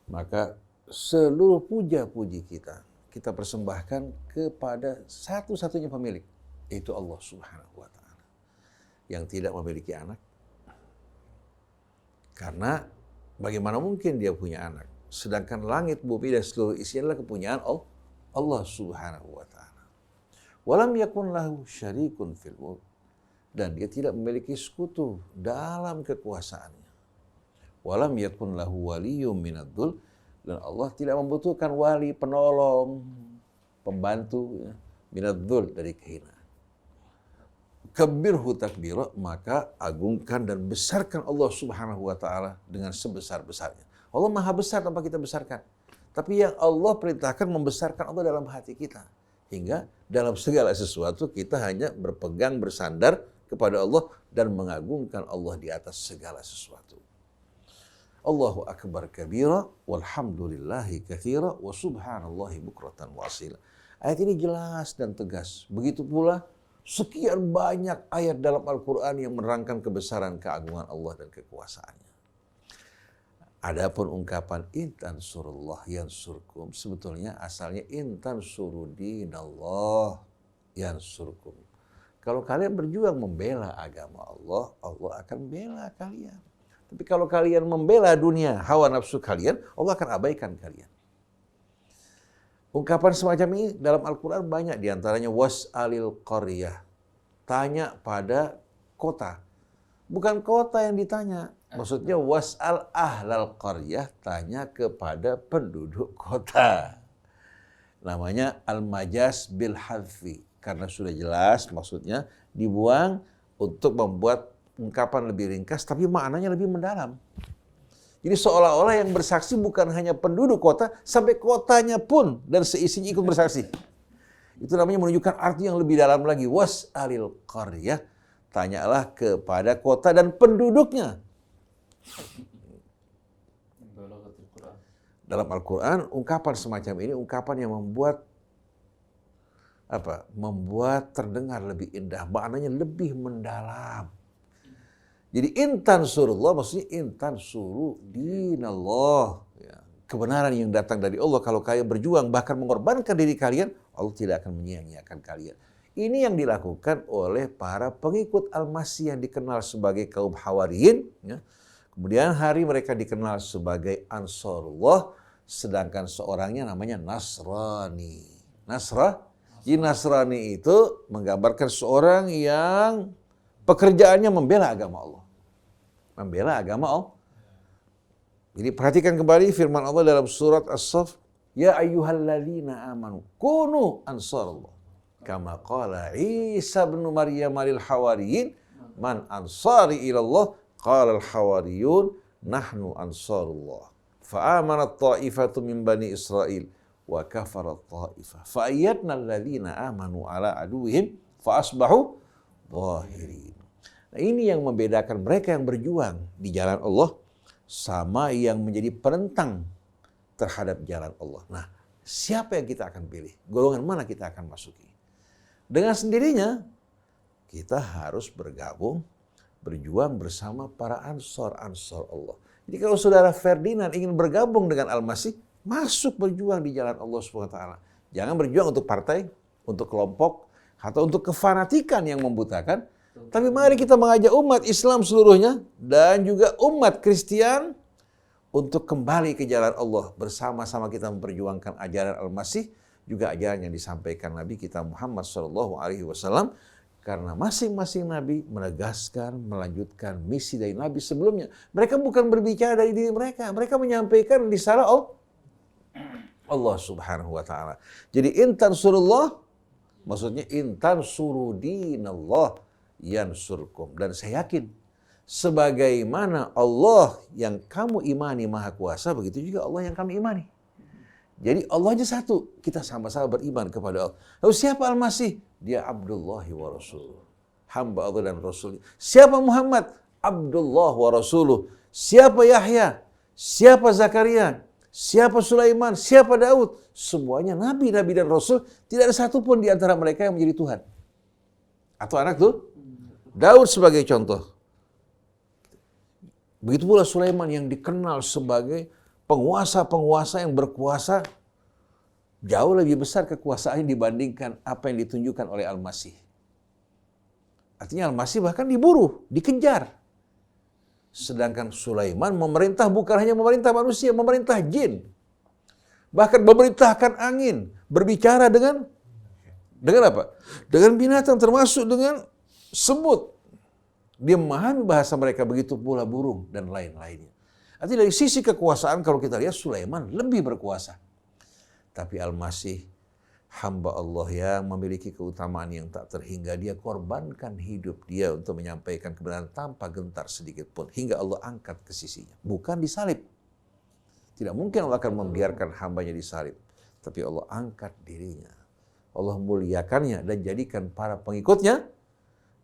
Speaker 2: Maka seluruh puja-puji kita persembahkan kepada satu-satunya pemilik, yaitu Allah Subhanahu wa taala, yang tidak memiliki anak. Karena bagaimana mungkin dia punya anak, sedangkan langit, bumi dan seluruh isinya adalah kepunyaan Allah Subhanahu wa taala. Walam yakun lahu syarikun fil mulk, dan dia tidak memiliki sekutu dalam kekuasaannya. Walam yakun lahu waliyyun minadh-dhul, dan Allah tidak membutuhkan wali, penolong, pembantu, ya, minadh-dhul, dari kehinaan. Kabbirhu takbira, maka agungkan dan besarkan Allah Subhanahu wa taala dengan sebesar-besarnya. Allah maha besar tanpa kita besarkan. Tapi yang Allah perintahkan membesarkan Allah dalam hati kita. Hingga dalam segala sesuatu kita hanya berpegang, bersandar kepada Allah dan mengagungkan Allah di atas segala sesuatu. Allahu akbar kabira walhamdulillahi katsira wa subhanallahi bukratan wa asila. Ayat ini jelas dan tegas. Begitu pula sekian banyak ayat dalam Al-Quran yang menerangkan kebesaran keagungan Allah dan kekuasaannya. Adapun ungkapan intan surullah yansurkum, sebetulnya asalnya intan surudinallah yansurkum. Kalau kalian berjuang membela agama Allah, Allah akan bela kalian. Tapi kalau kalian membela dunia, hawa nafsu kalian, Allah akan abaikan kalian. Ungkapan semacam ini dalam Al-Quran banyak, diantaranya was'alil qaryah. Tanya pada kota. Bukan kota yang ditanya. Maksudnya was'al ahlal qaryah, tanya kepada penduduk kota. Namanya al-majaz bil hadfi. Karena sudah jelas maksudnya dibuang untuk membuat ungkapan lebih ringkas tapi maknanya lebih mendalam. Jadi seolah-olah yang bersaksi bukan hanya penduduk kota, sampai kotanya pun dan seisinya ikut bersaksi. Itu namanya menunjukkan arti yang lebih dalam lagi. Was'alil qaryah, tanyalah kepada kota dan penduduknya. Dalam Al-Quran, ungkapan semacam ini ungkapan yang membuat terdengar lebih indah, maknanya lebih mendalam. Jadi intan surullah maksudnya intan suru dinallah. Ya, kebenaran yang datang dari Allah, kalau kalian berjuang bahkan mengorbankan diri kalian, Allah tidak akan menyia-nyiakan kalian. Ini yang dilakukan oleh para pengikut Al-Masih yang dikenal sebagai kaum Hawariyin. Ya. Kemudian hari mereka dikenal sebagai Ansarullah, sedangkan seorangnya namanya Nasrani. Jadi Nasrani itu menggambarkan seorang yang pekerjaannya membela agama Allah. Membela agama Allah. Jadi perhatikan kembali firman Allah dalam surat As-Saff. Ya ayyuhalladzina amanu kunu ansarallah. Kama qala Isa bin Maryam lil hawariyin man ansari ilallah qala al hawariyun nahnu ansarullah. Fa'amanat ta'ifatu min bani Israel wa kafarat ta'ifah. Fa'ayyadna alladzina amanu ala aduwihim fa'asbahu zahirin. Nah, ini yang membedakan mereka yang berjuang di jalan Allah sama yang menjadi penentang terhadap jalan Allah. Nah, siapa yang kita akan pilih? Golongan mana kita akan masuki? Dengan sendirinya, kita harus berjuang bersama para ansor Allah. Jadi kalau saudara Ferdinand ingin bergabung dengan Al-Masih, masuk berjuang di jalan Allah SWT. Jangan berjuang untuk partai, untuk kelompok, atau untuk kefanatikan yang membutakan. Tapi mari kita mengajak umat Islam seluruhnya dan juga umat Kristen untuk kembali ke jalan Allah. Bersama-sama kita memperjuangkan ajaran Al-Masih, juga ajaran yang disampaikan Nabi kita Muhammad SAW. Karena masing-masing Nabi menegaskan, melanjutkan misi dari Nabi sebelumnya. Mereka bukan berbicara dari diri mereka. Mereka menyampaikan risalah Allah Subhanahu wa ta'ala. Jadi intan surullah, maksudnya intan surudinallah yansurkum. Dan saya yakin, sebagaimana Allah yang kamu imani maha kuasa, begitu juga Allah yang kami imani. Jadi Allah aja satu, kita sama-sama beriman kepada Allah. Lalu siapa Al-Masih? Dia Abdullahi wa Rasuluh. Hamba Allah dan Rasul. Siapa Muhammad? Abdullah wa Rasuluh. Siapa Yahya? Siapa Zakaria? Siapa Sulaiman? Siapa Daud? Semuanya nabi-nabi dan rasul. Tidak ada satupun di antara mereka yang menjadi Tuhan. Atau anak tuh? Daud sebagai contoh. Begitu pula Sulaiman yang dikenal sebagai penguasa-penguasa yang berkuasa jauh lebih besar kekuasaannya dibandingkan apa yang ditunjukkan oleh Al-Masih. Artinya Al-Masih bahkan diburu, dikejar. Sedangkan Sulaiman memerintah bukan hanya memerintah manusia, memerintah jin. Bahkan memerintahkan angin, berbicara dengan apa? Dengan binatang, termasuk dengan semut. Dia memahami bahasa mereka, begitu pula burung dan lain-lainnya. Artinya dari sisi kekuasaan kalau kita lihat Sulaiman lebih berkuasa. Tapi Al-Masih hamba Allah yang memiliki keutamaan yang tak terhingga. Dia korbankan hidup dia untuk menyampaikan kebenaran tanpa gentar sedikit pun. Hingga Allah angkat ke sisinya. Bukan disalib. Tidak mungkin Allah akan membiarkan hambanya disalib. Tapi Allah angkat dirinya. Allah muliakannya dan jadikan para pengikutnya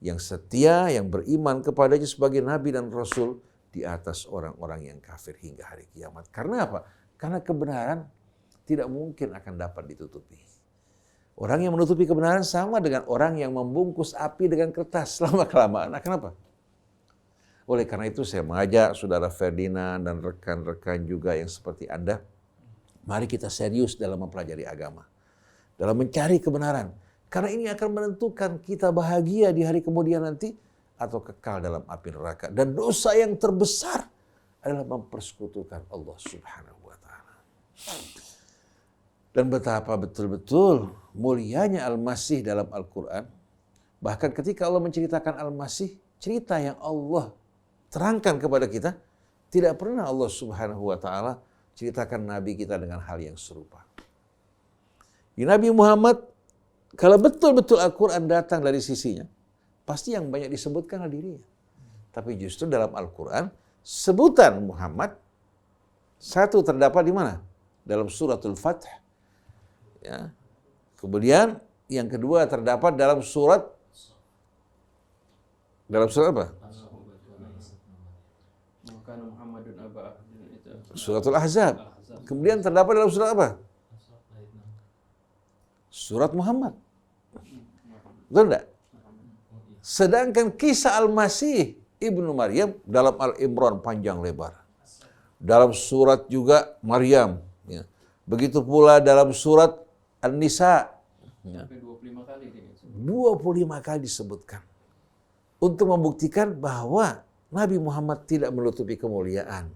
Speaker 2: yang setia, yang beriman kepadanya sebagai Nabi dan Rasul di atas orang-orang yang kafir hingga hari kiamat. Karena apa? Karena kebenaran tidak mungkin akan dapat ditutupi. Orang yang menutupi kebenaran sama dengan orang yang membungkus api dengan kertas lama-kelamaan. Nah, kenapa? Oleh karena itu saya mengajak saudara Ferdinand dan rekan-rekan juga yang seperti Anda, mari kita serius dalam mempelajari agama. Dalam mencari kebenaran. Karena ini akan menentukan kita bahagia di hari kemudian nanti atau kekal dalam api neraka. Dan dosa yang terbesar adalah mempersekutukan Allah Subhanahu wa ta'ala. Dan betapa betul-betul mulianya Al-Masih dalam Al-Quran. Bahkan ketika Allah menceritakan Al-Masih, cerita yang Allah terangkan kepada kita, tidak pernah Allah Subhanahu wa ta'ala ceritakan Nabi kita dengan hal yang serupa. Nabi Muhammad, kalau betul-betul Al-Quran datang dari sisinya, pasti yang banyak disebutkan adalah dirinya. Tapi justru dalam Al-Quran, sebutan Muhammad, satu terdapat di mana? Dalam suratul Fath. Ya. Kemudian yang kedua terdapat dalam surat apa? Suratul Ahzab. Kemudian terdapat dalam surat apa? Surat Muhammad. Betul enggak? Sedangkan kisah Al-Masih Ibnu Maryam dalam Al-Imran panjang lebar. Dalam surat juga Maryam. Ya. Begitu pula dalam surat An-Nisa. Ya. 25 kali disebutkan. Untuk membuktikan bahwa Nabi Muhammad tidak menutupi kemuliaan,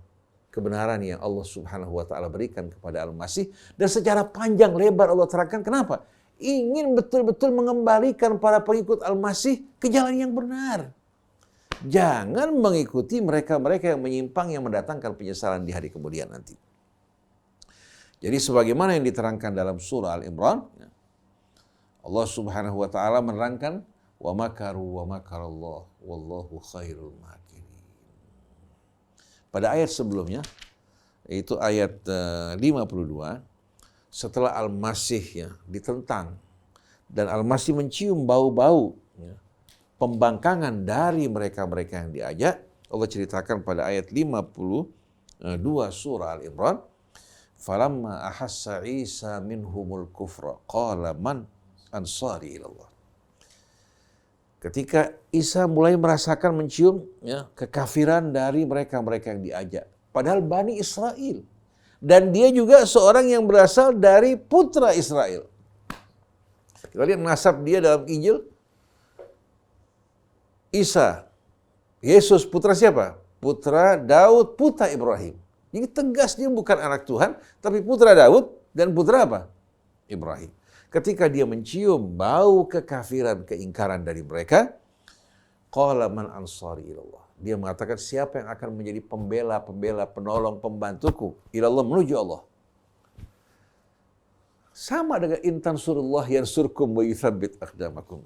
Speaker 2: kebenaran yang Allah Subhanahu wa taala berikan kepada Al-Masih, dan secara panjang lebar Allah terangkan. Kenapa? Ingin betul-betul mengembalikan para pengikut Al-Masih ke jalan yang benar. Jangan mengikuti mereka-mereka yang menyimpang, yang mendatangkan penyesalan di hari kemudian nanti. Jadi sebagaimana yang diterangkan dalam surah Al-Imran, Allah Subhanahu wa taala menerangkan wa makaru wa makarallah wallahu khairul makirin. Pada ayat sebelumnya, yaitu ayat 52, setelah Al-Masih ya ditentang dan Al-Masih mencium bau-bau ya, pembangkangan dari mereka-mereka yang diajak, Allah ceritakan pada ayat 52 surah Al-Imran, falamma ahassa Isa minhumul kufra qala man ansari ilallah. Ketika Isa mulai merasakan mencium ya, kekafiran dari mereka-mereka yang diajak, padahal Bani Israel, dan dia juga seorang yang berasal dari putra Israel. Kita lihat nasab dia dalam Injil. Isa, Yesus putra siapa? Putra Daud, putra Ibrahim. Jadi tegas dia bukan anak Tuhan, tapi putra Daud dan putra apa? Ibrahim. Ketika dia mencium bau kekafiran, keingkaran dari mereka, qala man ansari ilallah. Dia mengatakan, siapa yang akan menjadi pembela, penolong, pembantuku ilallah, menuju Allah. Sama dengan intan surullah yansurkum wa yuthabbit aqdamakum.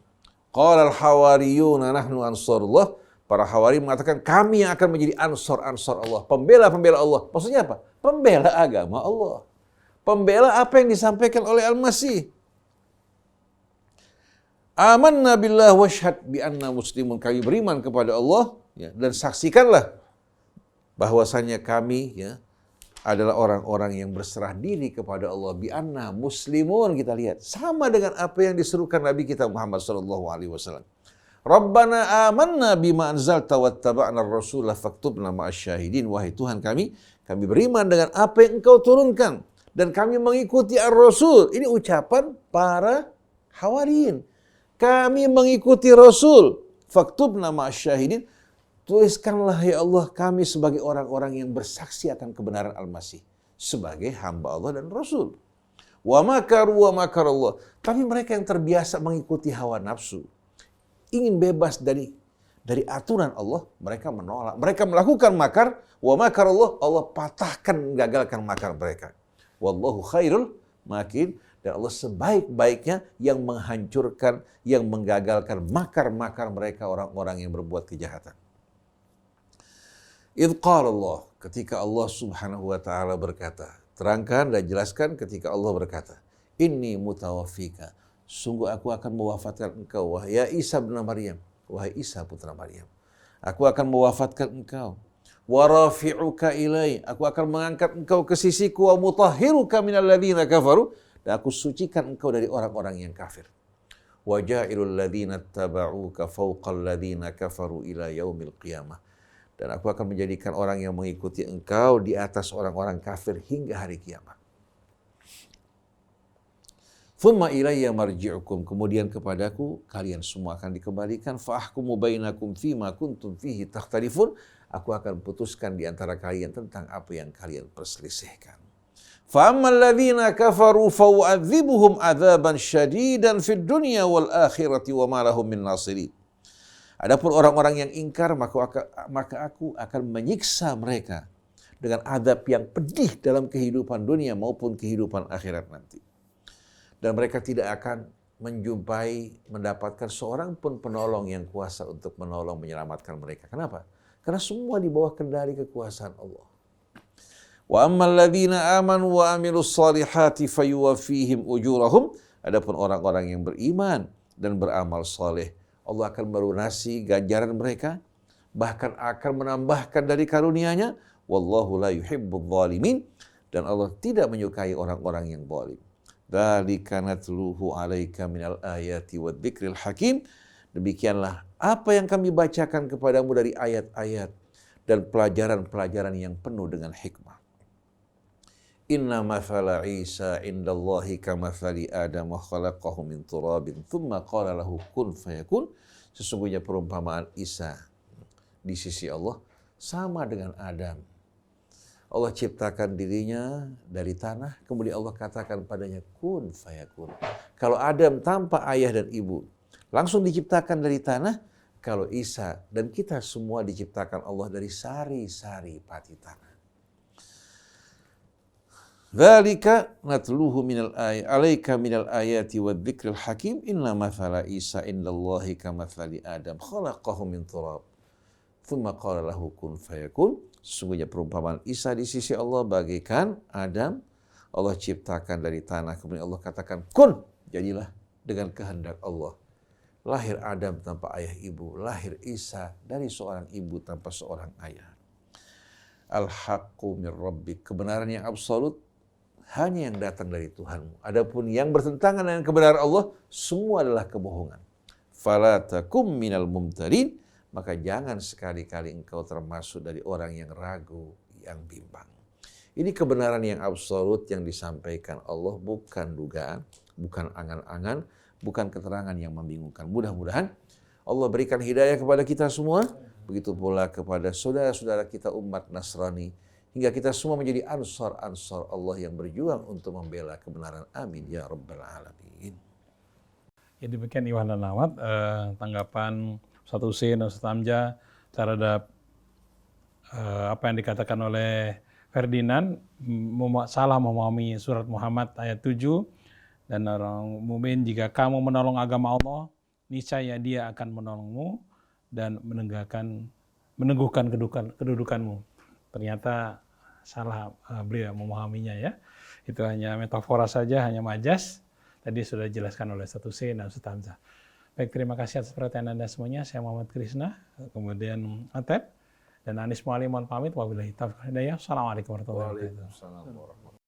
Speaker 2: Qala al-hawariyuna nahnu ansarullah. Para hawari mengatakan, kami yang akan menjadi ansar Allah, pembela Allah. Maksudnya apa? Pembela agama Allah. Pembela apa yang disampaikan oleh Al-Masih. Amanna billah washhad bi anna muslimun. Kami beriman kepada Allah ya, dan saksikanlah bahwasanya kami ya adalah orang-orang yang berserah diri kepada Allah. Bi anna muslimun, kita lihat sama dengan apa yang diserukan Nabi kita Muhammad sallallahu alaihi wasallam. Rabbana amanna bima anzalta wattaba'na ar-rasula faktubna ma'asyahidin. Wahai Tuhan kami beriman dengan apa yang Engkau turunkan dan kami mengikuti ar-rasul. Ini ucapan para hawariyin. Kami mengikuti Rasul. Faktubna ma'asyahidin. Tuliskanlah ya Allah kami sebagai orang-orang yang bersaksi akan kebenaran Al-Masih. Sebagai hamba Allah dan Rasul. Wa makaru wa makarallah. Tapi mereka yang terbiasa mengikuti hawa nafsu, ingin bebas dari aturan Allah, mereka menolak. Mereka melakukan makar. Wa makarallah. Allah patahkan, gagalkan makar mereka. Wallahu khairul makin. Dan Allah sebaik-baiknya yang menghancurkan, yang menggagalkan makar-makar mereka, orang-orang yang berbuat kejahatan. Idh qala Allah, ketika Allah Subhanahu wa taala berkata, terangkan dan jelaskan ketika Allah berkata, inni mutawaffika, sungguh aku akan mewafatkan engkau, wahai Isa bin Maryam, wahai Isa putra Maryam. Aku akan mewafatkan engkau. Wa rafi'uka ilai, aku akan mengangkat engkau ke sisiku, wa mutahhiruka minal ladzina kafaru, dan aku sucikan engkau dari orang-orang yang kafir. Wa ja'ilul ladzina tabauka fawqal ladzina kafaru ila yaumil qiyamah. Dan aku akan menjadikan orang yang mengikuti engkau di atas orang-orang kafir hingga hari kiamat. Thumma ilayya marji'ukum, kemudian kepadaku kalian semua akan dikembalikan. Fa ahkumu bainakum fima kuntum fihi takhtalifun, aku akan putuskan di antara kalian tentang apa yang kalian perselisihkan. فَأَمَّا الَّذِينَ كَفَرُوا فَأُعَذِّبُهُمْ عَذَابًا شَدِيدًا فِي الدُّنْيَا وَالْآخِرَةِ وَمَا لَهُم مِّن نَاصِرِينَ. Adapun orang-orang yang ingkar, maka aku akan menyiksa mereka dengan azab yang pedih dalam kehidupan dunia maupun kehidupan akhirat nanti. Dan mereka tidak akan mendapatkan seorang pun penolong yang kuasa untuk menolong, menyelamatkan mereka. Kenapa? Karena semua di bawah kendali kekuasaan Allah. Wa ammal ladzina amanu wa amilus solihati fayuwaffihim ujurahum. Adapun orang-orang yang beriman dan beramal soleh, Allah akan melunasi ganjaran mereka, bahkan akan menambahkan dari karunia-Nya. Wallahu la yuhibbudz zalimin. Dan Allah tidak menyukai orang-orang yang zalim. Dzalika natluhu 'alaika minal ayati wadzikril hakim. Demikianlah apa yang kami bacakan kepadamu dari ayat-ayat dan pelajaran-pelajaran yang penuh dengan hikmah. Inna mathala Isa indallahi kamathali Adam khalaqahu min turabin thumma qala lahu kun fayakun. Sesungguhnya perumpamaan Isa di sisi Allah sama dengan Adam. Allah ciptakan dirinya dari tanah, kemudian Allah katakan padanya kun fayakun. Kalau Adam tanpa ayah dan ibu langsung diciptakan dari tanah, kalau Isa dan kita semua diciptakan Allah dari sari-sari pati tanah. Dzalika natluhu minal ayati 'alaika minal ayati wadzikril hakim. Inna mathala Isa indallahi kamathali Adam khalaqahu min turab thumma qala lahu kun fayakun. Sesungguhnya perumpamaan Isa di sisi Allah bagaikan Adam. Allah ciptakan dari tanah, kemudian Allah katakan kun, jadilah dengan kehendak Allah. Lahir Adam tanpa ayah ibu, lahir Isa dari seorang ibu tanpa seorang ayah. Al-haqqu min rabbik, kebenaran yang absolut hanya yang datang dari Tuhanmu. Adapun yang bertentangan dengan kebenaran Allah, semua adalah kebohongan. Fala takum minal mumtarin, maka jangan sekali-kali engkau termasuk dari orang yang ragu, yang bimbang. Ini kebenaran yang absolut yang disampaikan Allah, bukan dugaan, bukan angan-angan, bukan keterangan yang membingungkan. Mudah-mudahan Allah berikan hidayah kepada kita semua, begitu pula kepada saudara-saudara kita umat Nasrani, hingga kita semua menjadi ansar-ansar Allah yang berjuang untuk membela kebenaran. Amin ya rabbal alamin.
Speaker 1: Ya, demikian Iwan dan Ahmad tanggapan Ustaz Husein dan Ustaz Hamzah terhadap apa yang dikatakan oleh Ferdinand, salah memahami surat Muhammad ayat 7, dan orang mukmin jika kamu menolong agama Allah, niscaya Dia akan menolongmu dan meneguhkan kedudukanmu. Ternyata salah beliau memahaminya ya. Itu hanya metafora saja, hanya majas. Tadi sudah dijelaskan oleh Ustaz Husein dan Ustaz Hamzah. Baik, terima kasih atas perhatian Anda semuanya. Saya Muhammad Krishna, kemudian Atep, dan Anis Mualim mohon pamit. Wabillahi taufiq wal hidayah. Assalamualaikum warahmatullahi wabarakatuh.